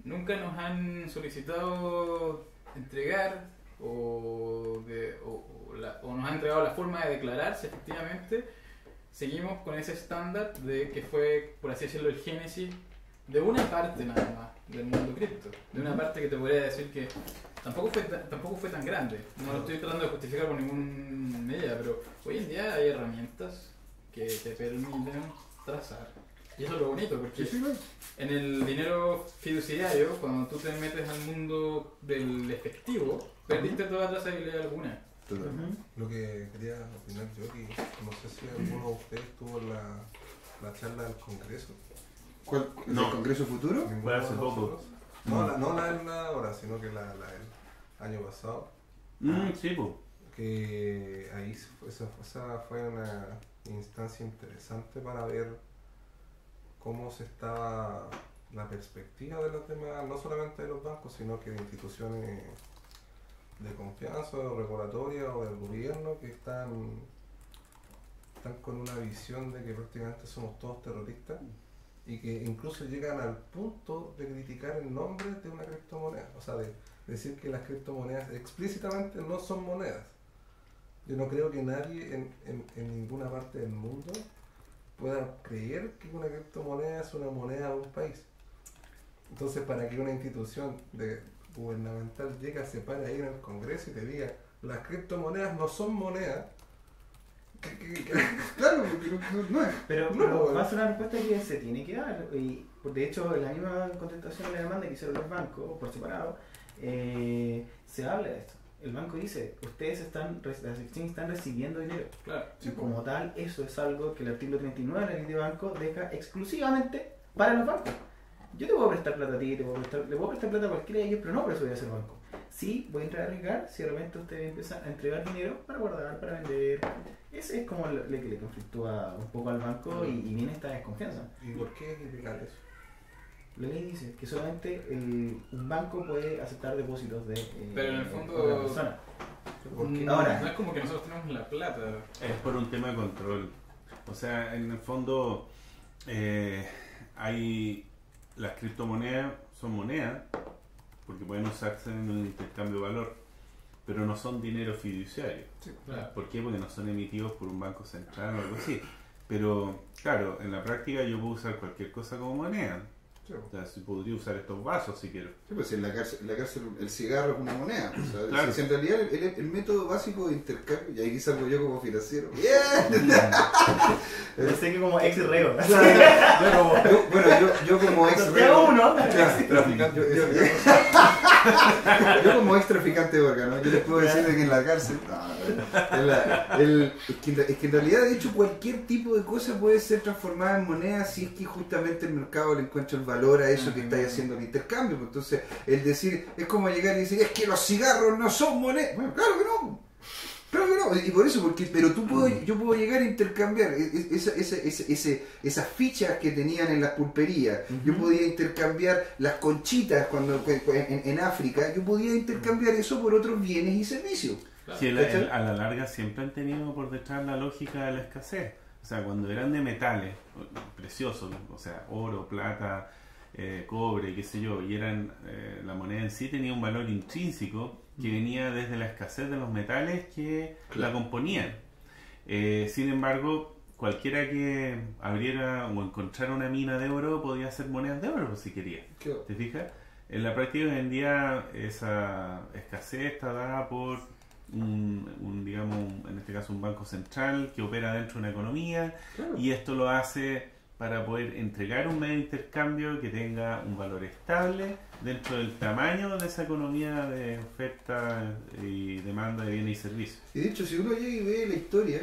nunca nos han solicitado entregar o nos han entregado la forma de declarar si efectivamente seguimos con ese estándar de que fue, por así decirlo, el génesis de una parte nada más del mundo cripto, de una parte que te podría decir que tampoco fue tan grande. No lo estoy tratando de justificar por ninguna medida, pero hoy en día hay herramientas que te permiten trazar. Y eso es lo bonito, porque en el dinero fiduciario, cuando tú te metes al mundo del efectivo, perdiste toda trazabilidad alguna. Ujú. Lo que quería opinar yo, que no sé si alguno de ustedes tuvo la charla del Congreso. ¿Cuál? No. ¿El Congreso Futuro? Ninguno Fue hace de poco. nosotros. No la de ahora, sino que la del año pasado. Sí, pues. Que ahí esa fue una instancia interesante para ver cómo se estaba la perspectiva de los temas, no solamente de los bancos, sino que de instituciones de confianza o regulatoria o del gobierno que están con una visión de que prácticamente somos todos terroristas y que incluso llegan al punto de criticar el nombre de una criptomoneda, o sea, de decir que las criptomonedas explícitamente no son monedas. Yo no creo que nadie en ninguna parte del mundo pueda creer que una criptomoneda es una moneda de un país. Entonces, para que una institución gubernamental llegue a separar ahí en el Congreso y te diga las criptomonedas no son monedas, Claro, porque no es. Pero No, va a ser una respuesta que se tiene que dar. Y de hecho, en la misma contestación a la demanda que hicieron los bancos por separado, se habla de esto. El banco dice, las exchanges están recibiendo dinero. Claro. Y como tal, eso es algo que el artículo 39 de la ley de banco deja exclusivamente para los bancos. Yo te puedo prestar plata a ti, le puedo prestar plata a cualquiera de ellos, pero no por eso voy a ser banco. Sí, voy a entrar a arriesgar si de repente usted empieza a entregar dinero para guardar, para vender. Ese es como lo que le conflictúa un poco al banco y viene esta desconfianza. ¿y por qué es ilegal eso? La ley dice que solamente un banco puede aceptar depósitos de Pero en el fondo- una persona. ¿Por qué? Ahora, No es como que nosotros tenemos la plata. Es por un tema de control. O sea, en el fondo hay las criptomonedas son monedas porque pueden usarse en un intercambio de valor, pero no son dinero fiduciario. Claro. ¿Por qué? Porque no son emitidos por un banco central o algo así. Pero claro, en la práctica yo puedo usar cualquier cosa como moneda. Sí. O sea, si podría usar estos vasos si quiero. Sí, pues en la cárcel el cigarro es una moneda. O sea, Claro. si en realidad el método básico de intercambio, y aquí salgo yo como financiero. ¡Bien! yo sé que como ex reo. Yo como ex Santiago uno. Traficante de yo como ex traficante de órganos, yo les puedo decir de que en la cárcel es que en realidad de hecho cualquier tipo de cosa puede ser transformada en moneda si es que justamente el mercado le encuentra el valor a eso que estáis haciendo el intercambio. Entonces el decir, es como llegar y decir, es que los cigarros no son monedas. Bueno, claro que no. Claro que no, y por eso, pero yo puedo llegar a intercambiar esas fichas que tenían en las pulperías. Yo podía intercambiar las conchitas en África, yo podía intercambiar eso por otros bienes y servicios. Claro. Sí, ¿Cachai? a la larga siempre han tenido por detrás la lógica de la escasez. O sea, cuando eran de metales preciosos, o sea, oro, plata, cobre, qué sé yo, y eran la moneda en sí tenía un valor intrínseco que venía desde la escasez de los metales que la componían. Sin embargo, cualquiera que abriera o encontrara una mina de oro podía hacer monedas de oro si quería. ¿Te fijas? En la práctica hoy en día esa escasez está dada por en este caso un banco central que opera dentro de una economía, y esto lo hace para poder entregar un medio de intercambio que tenga un valor estable dentro del tamaño de esa economía de oferta y demanda de bienes y servicios. Y de hecho, si uno llega y ve la historia,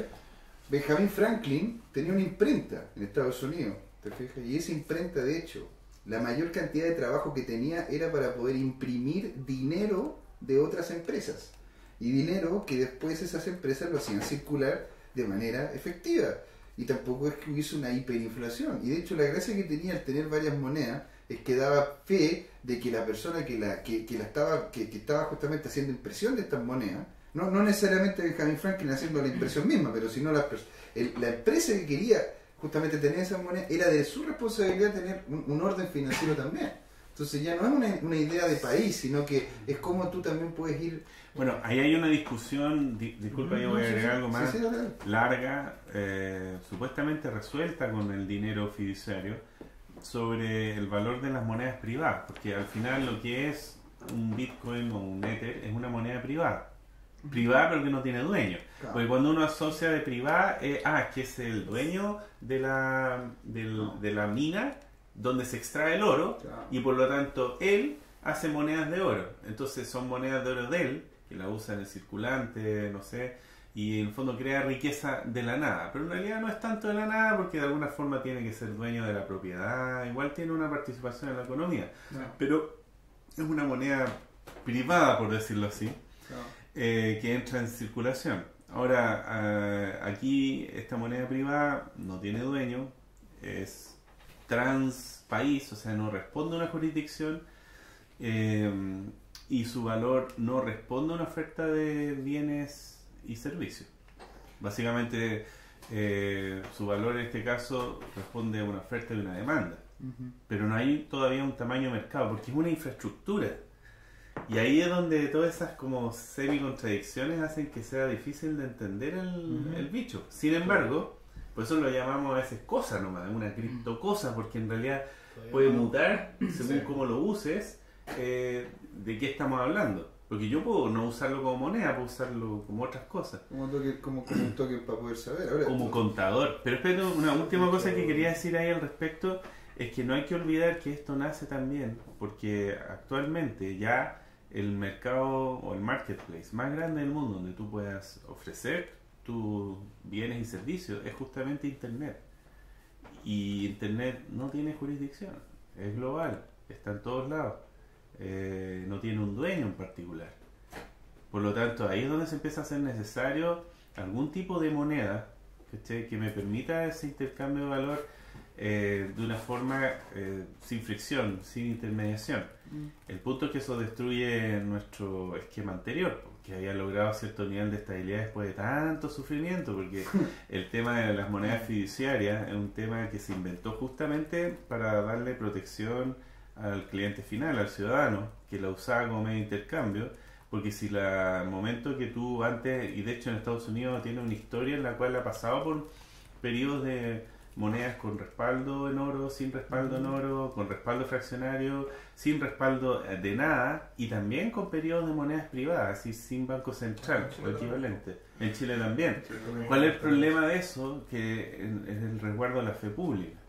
Benjamin Franklin tenía una imprenta en Estados Unidos, ¿te fijas? Y esa imprenta, de hecho, la mayor cantidad de trabajo que tenía era para poder imprimir dinero de otras empresas. Y dinero que después esas empresas lo hacían circular de manera efectiva. Y tampoco es que hubiese una hiperinflación. Y de hecho la gracia que tenía al tener varias monedas es que daba fe de que la persona que estaba justamente haciendo impresión de estas monedas, no necesariamente Benjamin Franklin haciendo la impresión misma, pero sino la empresa que quería justamente tener esas monedas, era de su responsabilidad tener un orden financiero también. Entonces ya no es una idea de país, sino que es como tú también puedes ir... Bueno, ahí hay una discusión, disculpa, yo voy a agregar algo más, dale. larga, supuestamente resuelta con el dinero fiduciario, sobre el valor de las monedas privadas, porque al final lo que es un Bitcoin o un Ether es una moneda privada. Privada pero que no tiene dueño. Claro. Porque cuando uno asocia de privada, que es el dueño de la mina donde se extrae el oro, Claro. y por lo tanto él hace monedas de oro. Entonces son monedas de oro de él, que la usa en el circulante, no sé, y en el fondo crea riqueza de la nada. Pero en realidad no es tanto de la nada porque de alguna forma tiene que ser dueño de la propiedad, igual tiene una participación en la economía. No. Pero es una moneda privada, por decirlo así, No. que entra en circulación. Ahora, aquí esta moneda privada no tiene dueño, es transpaís, o sea, no responde a una jurisdicción, y su valor no responde a una oferta de bienes y servicios. Básicamente, su valor en este caso responde a una oferta y una demanda. Pero no hay todavía un tamaño de mercado, porque es una infraestructura. Y ahí es donde todas esas como semi-contradicciones hacen que sea difícil de entender el bicho. Sin embargo, por eso lo llamamos a veces cosa nomás, una criptocosa, porque en realidad puede mutar según cómo lo uses, de qué estamos hablando. Porque yo puedo no usarlo como moneda, puedo usarlo como otras cosas. Como un token para poder saber. Ahora, Como contador. Pero espera, una última cosa que quería decir ahí al respecto es que no hay que olvidar que esto nace también porque actualmente ya el mercado o el marketplace más grande del mundo donde tú puedas ofrecer tus bienes y servicios es justamente Internet. Y Internet no tiene jurisdicción, es global, está en todos lados. No tiene un dueño en particular. Por lo tanto, ahí es donde se empieza a hacer necesario algún tipo de moneda, ¿cachai?, que me permita ese intercambio de valor de una forma sin fricción, sin intermediación. El punto es que eso destruye nuestro esquema anterior, que había logrado cierto nivel de estabilidad después de tanto sufrimiento, porque el tema de las monedas fiduciarias es un tema que se inventó justamente para darle protección al cliente final, al ciudadano, que la usaba como medio de intercambio, porque si el momento que tú antes, y de hecho en Estados Unidos tiene una historia en la cual ha pasado por periodos de monedas con respaldo en oro, sin respaldo en oro, con respaldo fraccionario, sin respaldo de nada, y también con periodos de monedas privadas, así sin banco central o equivalente. En Chile también. ¿Cuál es el problema de eso? Que es el resguardo de la fe pública,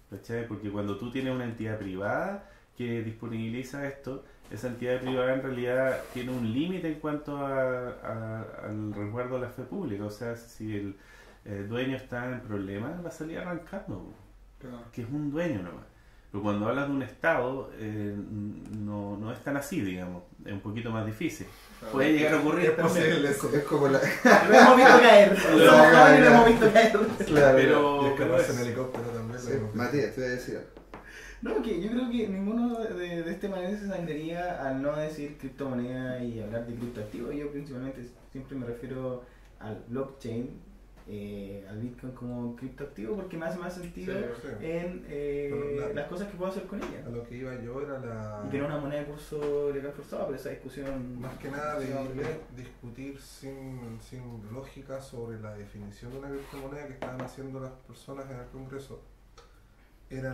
¿cachai? Porque cuando tú tienes una entidad privada que disponibiliza esto, esa entidad privada en realidad tiene un límite en cuanto al resguardo de la fe pública. O sea, si el dueño está en problemas, va a salir arrancando, claro, que es un dueño nomás. Pero cuando hablas de un Estado, no es tan así, digamos, es un poquito más difícil. Claro, puede llegar a ocurrir. Es posible, es como la... Lo hemos visto caer, lo hemos visto caer. Claro, pero escaparse en helicóptero también. Sí, Matías, te voy a decir algo. No, que yo creo que ninguno de este manera se sorprendería al no decir criptomoneda y hablar de criptoactivos. Yo principalmente siempre me refiero al blockchain, al Bitcoin como criptoactivo, porque me hace más sentido en las cosas que puedo hacer con ella. A lo que iba yo era y que no una moneda de curso legal forzado, pero esa discusión... Más que nada de discutir sin lógica sobre la definición de una criptomoneda que estaban haciendo las personas en el Congreso. Era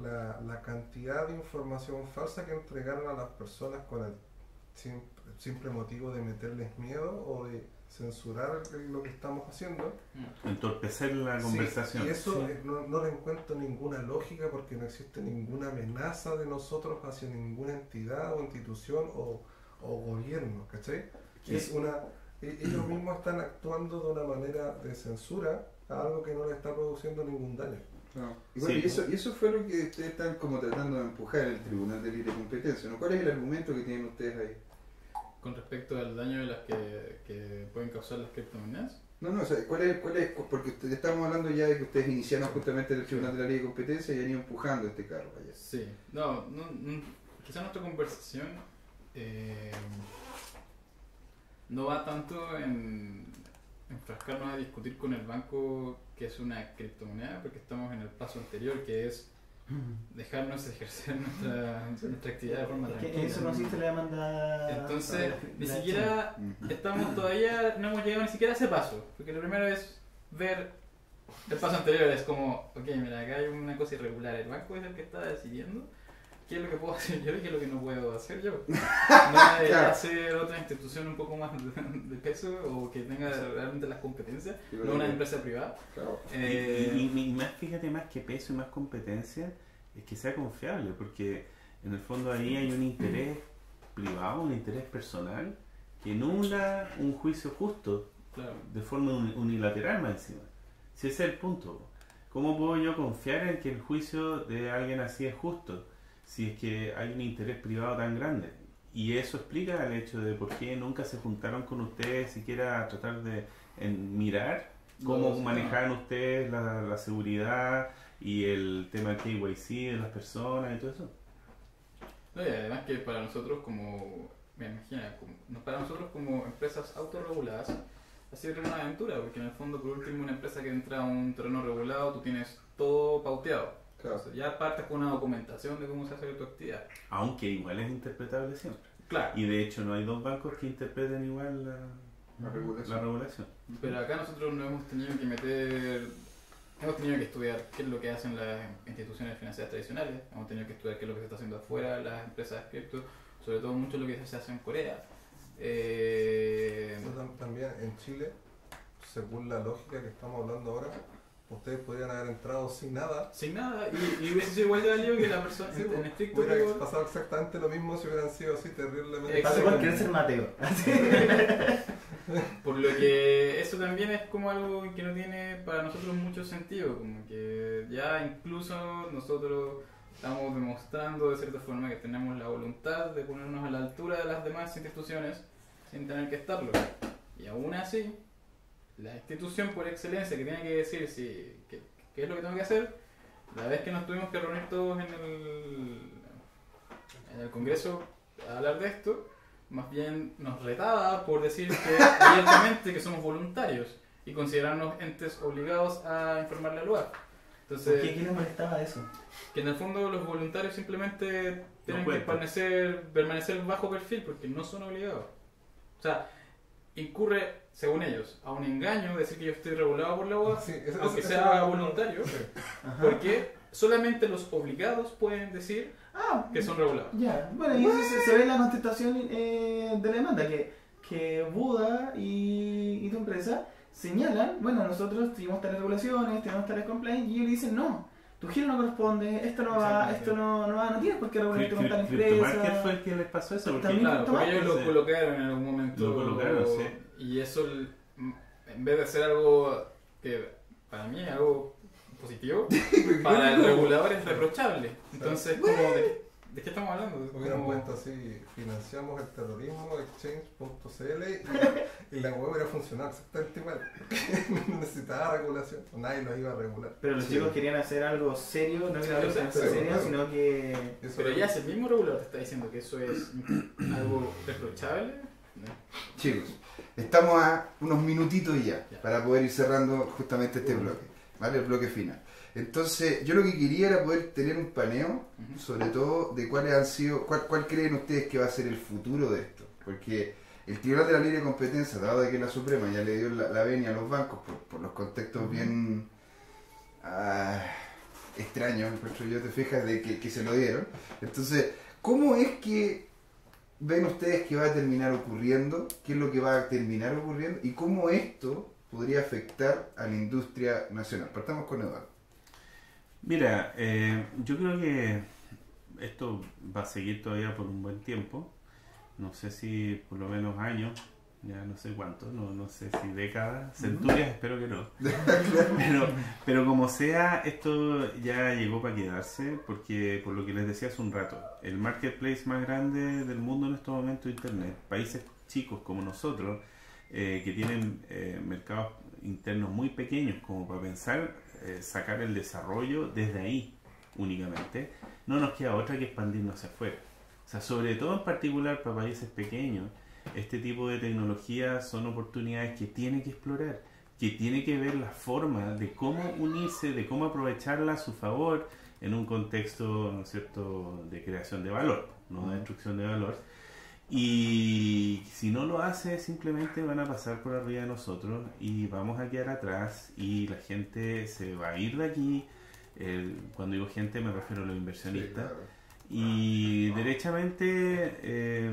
la cantidad de información falsa que entregaron a las personas con el simple motivo de meterles miedo o de censurar lo que estamos haciendo. Entorpecer la conversación. Sí, y eso no le encuentro ninguna lógica porque no existe ninguna amenaza de nosotros hacia ninguna entidad o institución o gobierno, ¿cachai? Ellos mismos están actuando de una manera de censura a algo que no le está produciendo ningún daño. No. Y, bueno, y eso fue lo que ustedes están como tratando de empujar en el Tribunal de Libre Competencia, ¿no? ¿Cuál es el argumento que tienen ustedes ahí? Con respecto al daño de las que pueden causar las criptomonedas. No, o sea, ¿cuál es? Porque estamos hablando ya de que ustedes iniciaron justamente el Tribunal de la Ley de Competencia y han ido empujando este carro para allá. Sí, quizá nuestra conversación no va tanto en enfrascarnos a discutir con el banco que es una criptomoneda, porque estamos en el paso anterior, que es dejarnos ejercer nuestra actividad de forma tranquila. Eso no existe la demanda. Entonces, ni siquiera estamos todavía, no hemos llegado ni siquiera a ese paso, porque lo primero es ver el paso anterior, es como, ok, mira, acá hay una cosa irregular, el banco es el que está decidiendo qué es lo que puedo hacer yo y qué es lo que no puedo hacer yo. No de hacer otra institución un poco más de peso o que tenga realmente las competencias, no una empresa privada. Claro. Y más, fíjate, más que peso y más competencia, es que sea confiable, porque en el fondo ahí hay un interés privado, un interés personal, que nula un juicio justo, claro, de forma unilateral más encima. Si ese es el punto. ¿Cómo puedo yo confiar en que el juicio de alguien así es justo si es que hay un interés privado tan grande? Y eso explica el hecho de por qué nunca se juntaron con ustedes siquiera a tratar de mirar cómo manejaban ustedes la seguridad y el tema del KYC de las personas y todo eso. No, y además que para nosotros para nosotros como empresas autorreguladas ha sido una aventura, porque en el fondo por último una empresa que entra a un terreno regulado tú tienes todo pauteado. Claro. Entonces, ya partes con una documentación de cómo se hace tu actividad. Aunque igual es interpretable siempre. Claro. Y de hecho no hay dos bancos que interpreten igual La regulación. la regulación. Pero acá nosotros no hemos tenido que meter, hemos tenido que estudiar qué es lo que hacen las instituciones financieras tradicionales, hemos tenido que estudiar qué es lo que se está haciendo afuera, las empresas de cripto, sobre todo mucho lo que se hace en Corea. También en Chile, según la lógica que estamos hablando ahora, ustedes podrían haber entrado sin nada. Sin nada, y hubiese sido igual de válido que la persona Sí, en estricto hubiera rigor. pasado exactamente lo mismo si hubieran sido así terriblemente. Exacto. Pasa por querer ser Mateo. Por lo que eso también es como algo que no tiene para nosotros mucho sentido, como que ya incluso nosotros estamos demostrando de cierta forma que tenemos la voluntad de ponernos a la altura de las demás instituciones sin tener que estarlo. Y aún así, la institución por excelencia que tiene que decir si, qué es lo que tengo que hacer, la vez que nos tuvimos que reunir todos en el Congreso a hablar de esto, más bien nos retaba por decir que abiertamente que somos voluntarios y considerarnos entes obligados a informarle al lugar. Entonces, ¿Qué le molestaba eso? que en el fondo los voluntarios simplemente tienen que cuentan. permanecer bajo perfil porque no son obligados. O sea, incurre, según ellos, a un engaño decir que yo estoy regulado por la UAS, Sí, aunque eso sea era- voluntario, Sí. Ajá. porque solamente los obligados pueden decir Ah, que son regulados. ya. Bueno, y eso se ve en la contestación de la demanda, que Buda y tu empresa señalan, bueno, nosotros tenemos tales regulaciones, tenemos tales compliance, y ellos le dicen, no, tu giro no corresponde, esto no va, Exactamente. esto no va, no tienes por qué regularte con tal CryptoMarket empresa. fue el que les pasó eso. Porque También Claro, porque ellos lo Sí. colocaron en algún momento. Lo colocaron, sí. Y eso, en vez de ser algo que para mí es algo positivo, para el regulador es reprochable. Entonces, como, ¿de qué estamos hablando? Hubieran Como- puesto así, financiamos el terrorismo, exchange.cl y la web hubiera funcionado exactamente igual. No necesitaba regulación, nadie lo iba a regular. Pero los Sí. chicos querían hacer algo serio, no que la Sí, cosa sí, seria, claro. sino que... Eso Pero era- ya si el mismo regulador te está diciendo que eso es algo reprochable, ¿no? Chicos, estamos a unos minutitos ya Ya. para poder ir cerrando justamente este bloque, ¿vale? El bloque final. Entonces, yo lo que quería era poder tener un paneo, Ujú. sobre todo de cuáles han sido, cuál creen ustedes que va a ser el futuro de esto. Porque el Tribunal de la Libre Competencia, dado de que la Suprema ya le dio la venia a los bancos por los contextos bien extraños, encuentro yo, te fijas, de que se lo dieron. Entonces, ¿cómo es que ven ustedes que va a terminar ocurriendo? ¿Qué es lo que va a terminar ocurriendo? ¿Y cómo esto podría afectar a la industria nacional? Partamos con Eduardo. Mira, yo creo que esto va a seguir todavía por un buen tiempo. No sé si por lo menos años, ya no sé cuánto, no sé si décadas, centurias, espero que no. Pero como sea, esto ya llegó para quedarse, porque por lo que les decía hace un rato, el marketplace más grande del mundo en estos momentos es Internet. Países chicos como nosotros, que tienen mercados internos muy pequeños como para pensar sacar el desarrollo desde ahí únicamente, no nos queda otra que expandirnos hacia afuera. O sea, sobre todo en particular para países pequeños, este tipo de tecnologías son oportunidades que tiene que explorar, que tiene que ver la forma de cómo unirse, de cómo aprovecharla a su favor en un contexto, ¿no es cierto?, de creación de valor, no de destrucción de valor. Y si no lo hace, simplemente van a pasar por arriba de nosotros y vamos a quedar atrás y la gente se va a ir de aquí. Cuando digo gente me refiero a los inversionistas. Sí, claro. Y derechamente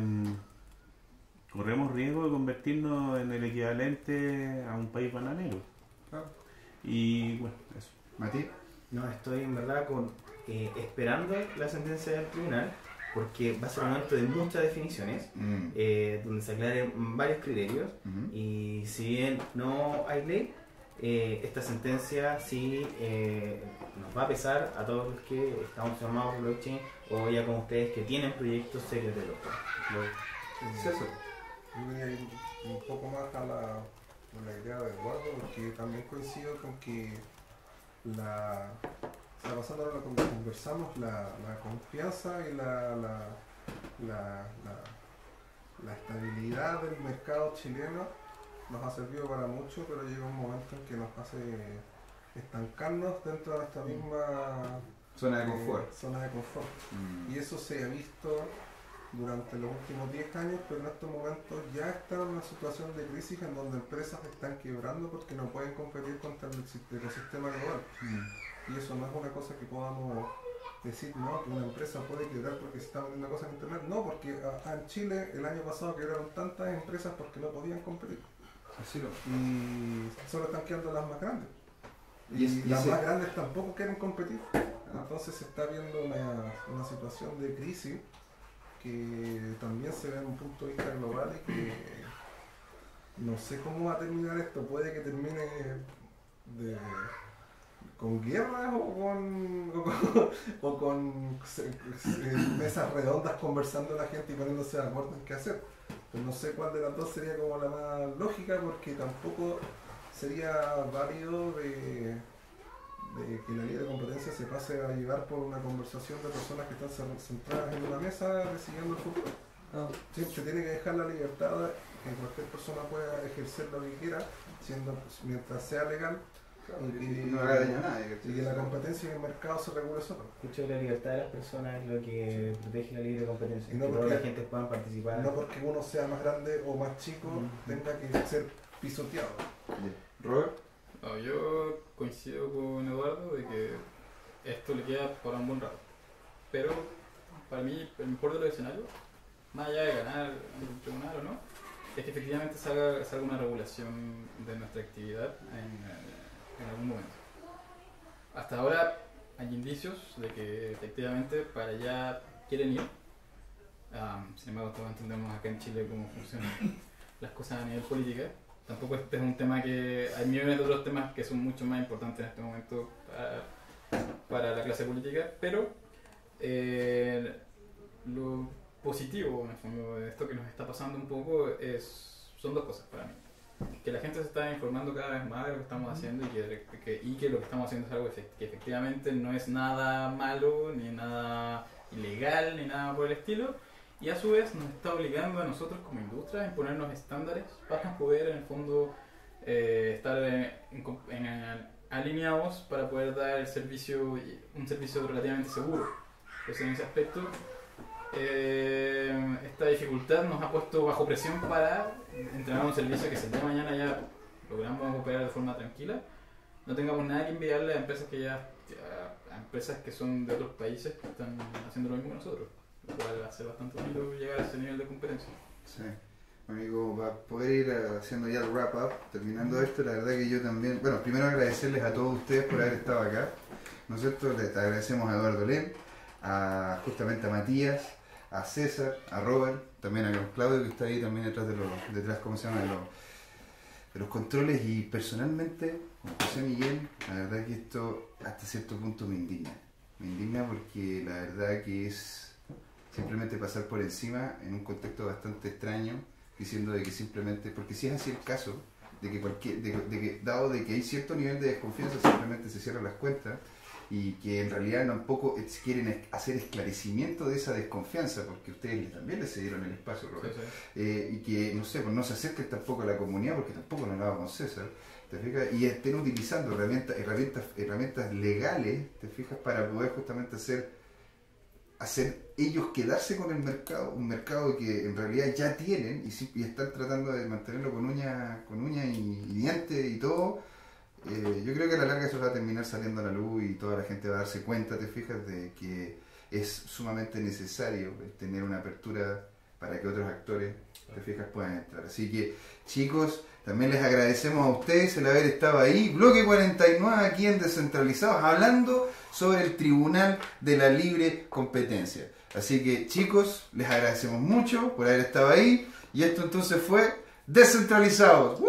corremos riesgo de convertirnos en el equivalente a un país bananero. Claro. Y bueno, eso. Mati. No, estoy en verdad esperando la sentencia del tribunal, porque va a ser un momento de muchas definiciones, donde se aclaren varios criterios, y si bien no hay ley, esta sentencia sí nos va a pesar a todos los que estamos formados en blockchain, o ya como ustedes que tienen proyectos serios de blockchain. Sí, eso. Yo quería ir un poco más a la idea de Eduardo, porque también coincido con que o sea, pasando ahora cuando conversamos, la confianza y la estabilidad del mercado chileno nos ha servido para mucho, pero llega un momento en que nos hace estancarnos dentro de nuestra misma Zona de confort. Zona de confort. Y eso se ha visto durante los últimos 10 años, pero en estos momentos ya está en una situación de crisis en donde empresas están quebrando porque no pueden competir contra el ecosistema global. Y eso no es una cosa que podamos decir, no, que una empresa puede quebrar porque se está vendiendo cosas en internet. No, porque en Chile el año pasado quebraron tantas empresas porque no podían competir. Así lo. Y solo están quedando las más grandes. Y Las más grandes tampoco quieren competir. Entonces se está viendo una situación de crisis que también se ve en un punto de vista global y que no sé cómo va a terminar esto. Puede que termine con guerras o con mesas redondas conversando la gente y poniéndose de acuerdo en qué hacer. Pero no sé cuál de las dos sería como la más lógica, porque tampoco sería válido de que la ley de competencia se pase a llevar por una conversación de personas que están centradas en una mesa decidiendo el futuro. Siempre tiene que dejar la libertad que cualquier persona pueda ejercer lo que quiera, mientras sea legal y no haga daño a nadie. y que la competencia en el mercado se regule solo. Escucho, la libertad de las personas es lo que protege la libre competencia. Y no que porque- toda la gente pueda participar. No porque uno sea más grande o más chico tenga que ser pisoteado. Robert. No, yo coincido con Eduardo de que esto le queda para un buen rato. Pero para mí el mejor de los escenarios, más allá de ganar en un tribunal o no, es que efectivamente salga una regulación de nuestra actividad en algún momento. Hasta ahora hay indicios de que efectivamente para allá quieren ir. Sin embargo, todos entendemos acá en Chile cómo funcionan las cosas a nivel política. Tampoco este es un tema que... Hay millones de otros temas que son mucho más importantes en este momento para la clase política, pero lo positivo en el fondo de esto que nos está pasando un poco son dos cosas para mí. Que la gente se está informando cada vez más de lo que estamos haciendo y que lo que estamos haciendo es algo que efectivamente no es nada malo, ni nada ilegal, ni nada por el estilo. Y a su vez nos está obligando a nosotros como industria a imponernos estándares para poder en el fondo estar alineados para poder dar un servicio relativamente seguro. Entonces en ese aspecto esta dificultad nos ha puesto bajo presión para entregar un servicio que si el día de mañana ya logramos operar de forma tranquila, no tengamos nada que envidiarle a empresas a empresas que son de otros países que están haciendo lo mismo que nosotros. Lo cual va a ser bastante bonito llegar a ese nivel de competencia. Sí. Amigo, para poder ir haciendo ya el wrap up, terminando esto, la verdad que yo también, bueno, primero agradecerles a todos ustedes por haber estado acá, ¿no es cierto? Les agradecemos a Eduardo Len, justamente a Matías, a César, a Robert, también a Claudio que está ahí también detrás, ¿cómo se llama? De los controles, y personalmente, como José Miguel, la verdad que esto hasta cierto punto me indigna porque la verdad que es simplemente pasar por encima en un contexto bastante extraño, diciendo de que simplemente, porque si es así el caso, de que dado de que hay cierto nivel de desconfianza, simplemente se cierran las cuentas, y que en realidad tampoco quieren hacer esclarecimiento de esa desconfianza, porque ustedes también les cedieron el espacio, Robert. Y que, no sé, pues no se acerquen tampoco a la comunidad, porque tampoco nos hablaba con César, ¿te fijas? Y estén utilizando herramientas legales, ¿te fijas? Para poder justamente hacer ellos quedarse con el mercado, un mercado que en realidad ya tienen y están tratando de mantenerlo con uña y diente y todo. Yo creo que a la larga eso va a terminar saliendo a la luz y toda la gente va a darse cuenta, te fijas, de que es sumamente necesario tener una apertura para que otros actores, te fijas, puedan entrar. Así que, chicos, también les agradecemos a ustedes el haber estado ahí. Bloque 49 aquí en Descentralizados, hablando sobre el Tribunal de la Libre Competencia. Así que, chicos, les agradecemos mucho por haber estado ahí. Y esto entonces fue Descentralizados. ¡Woo!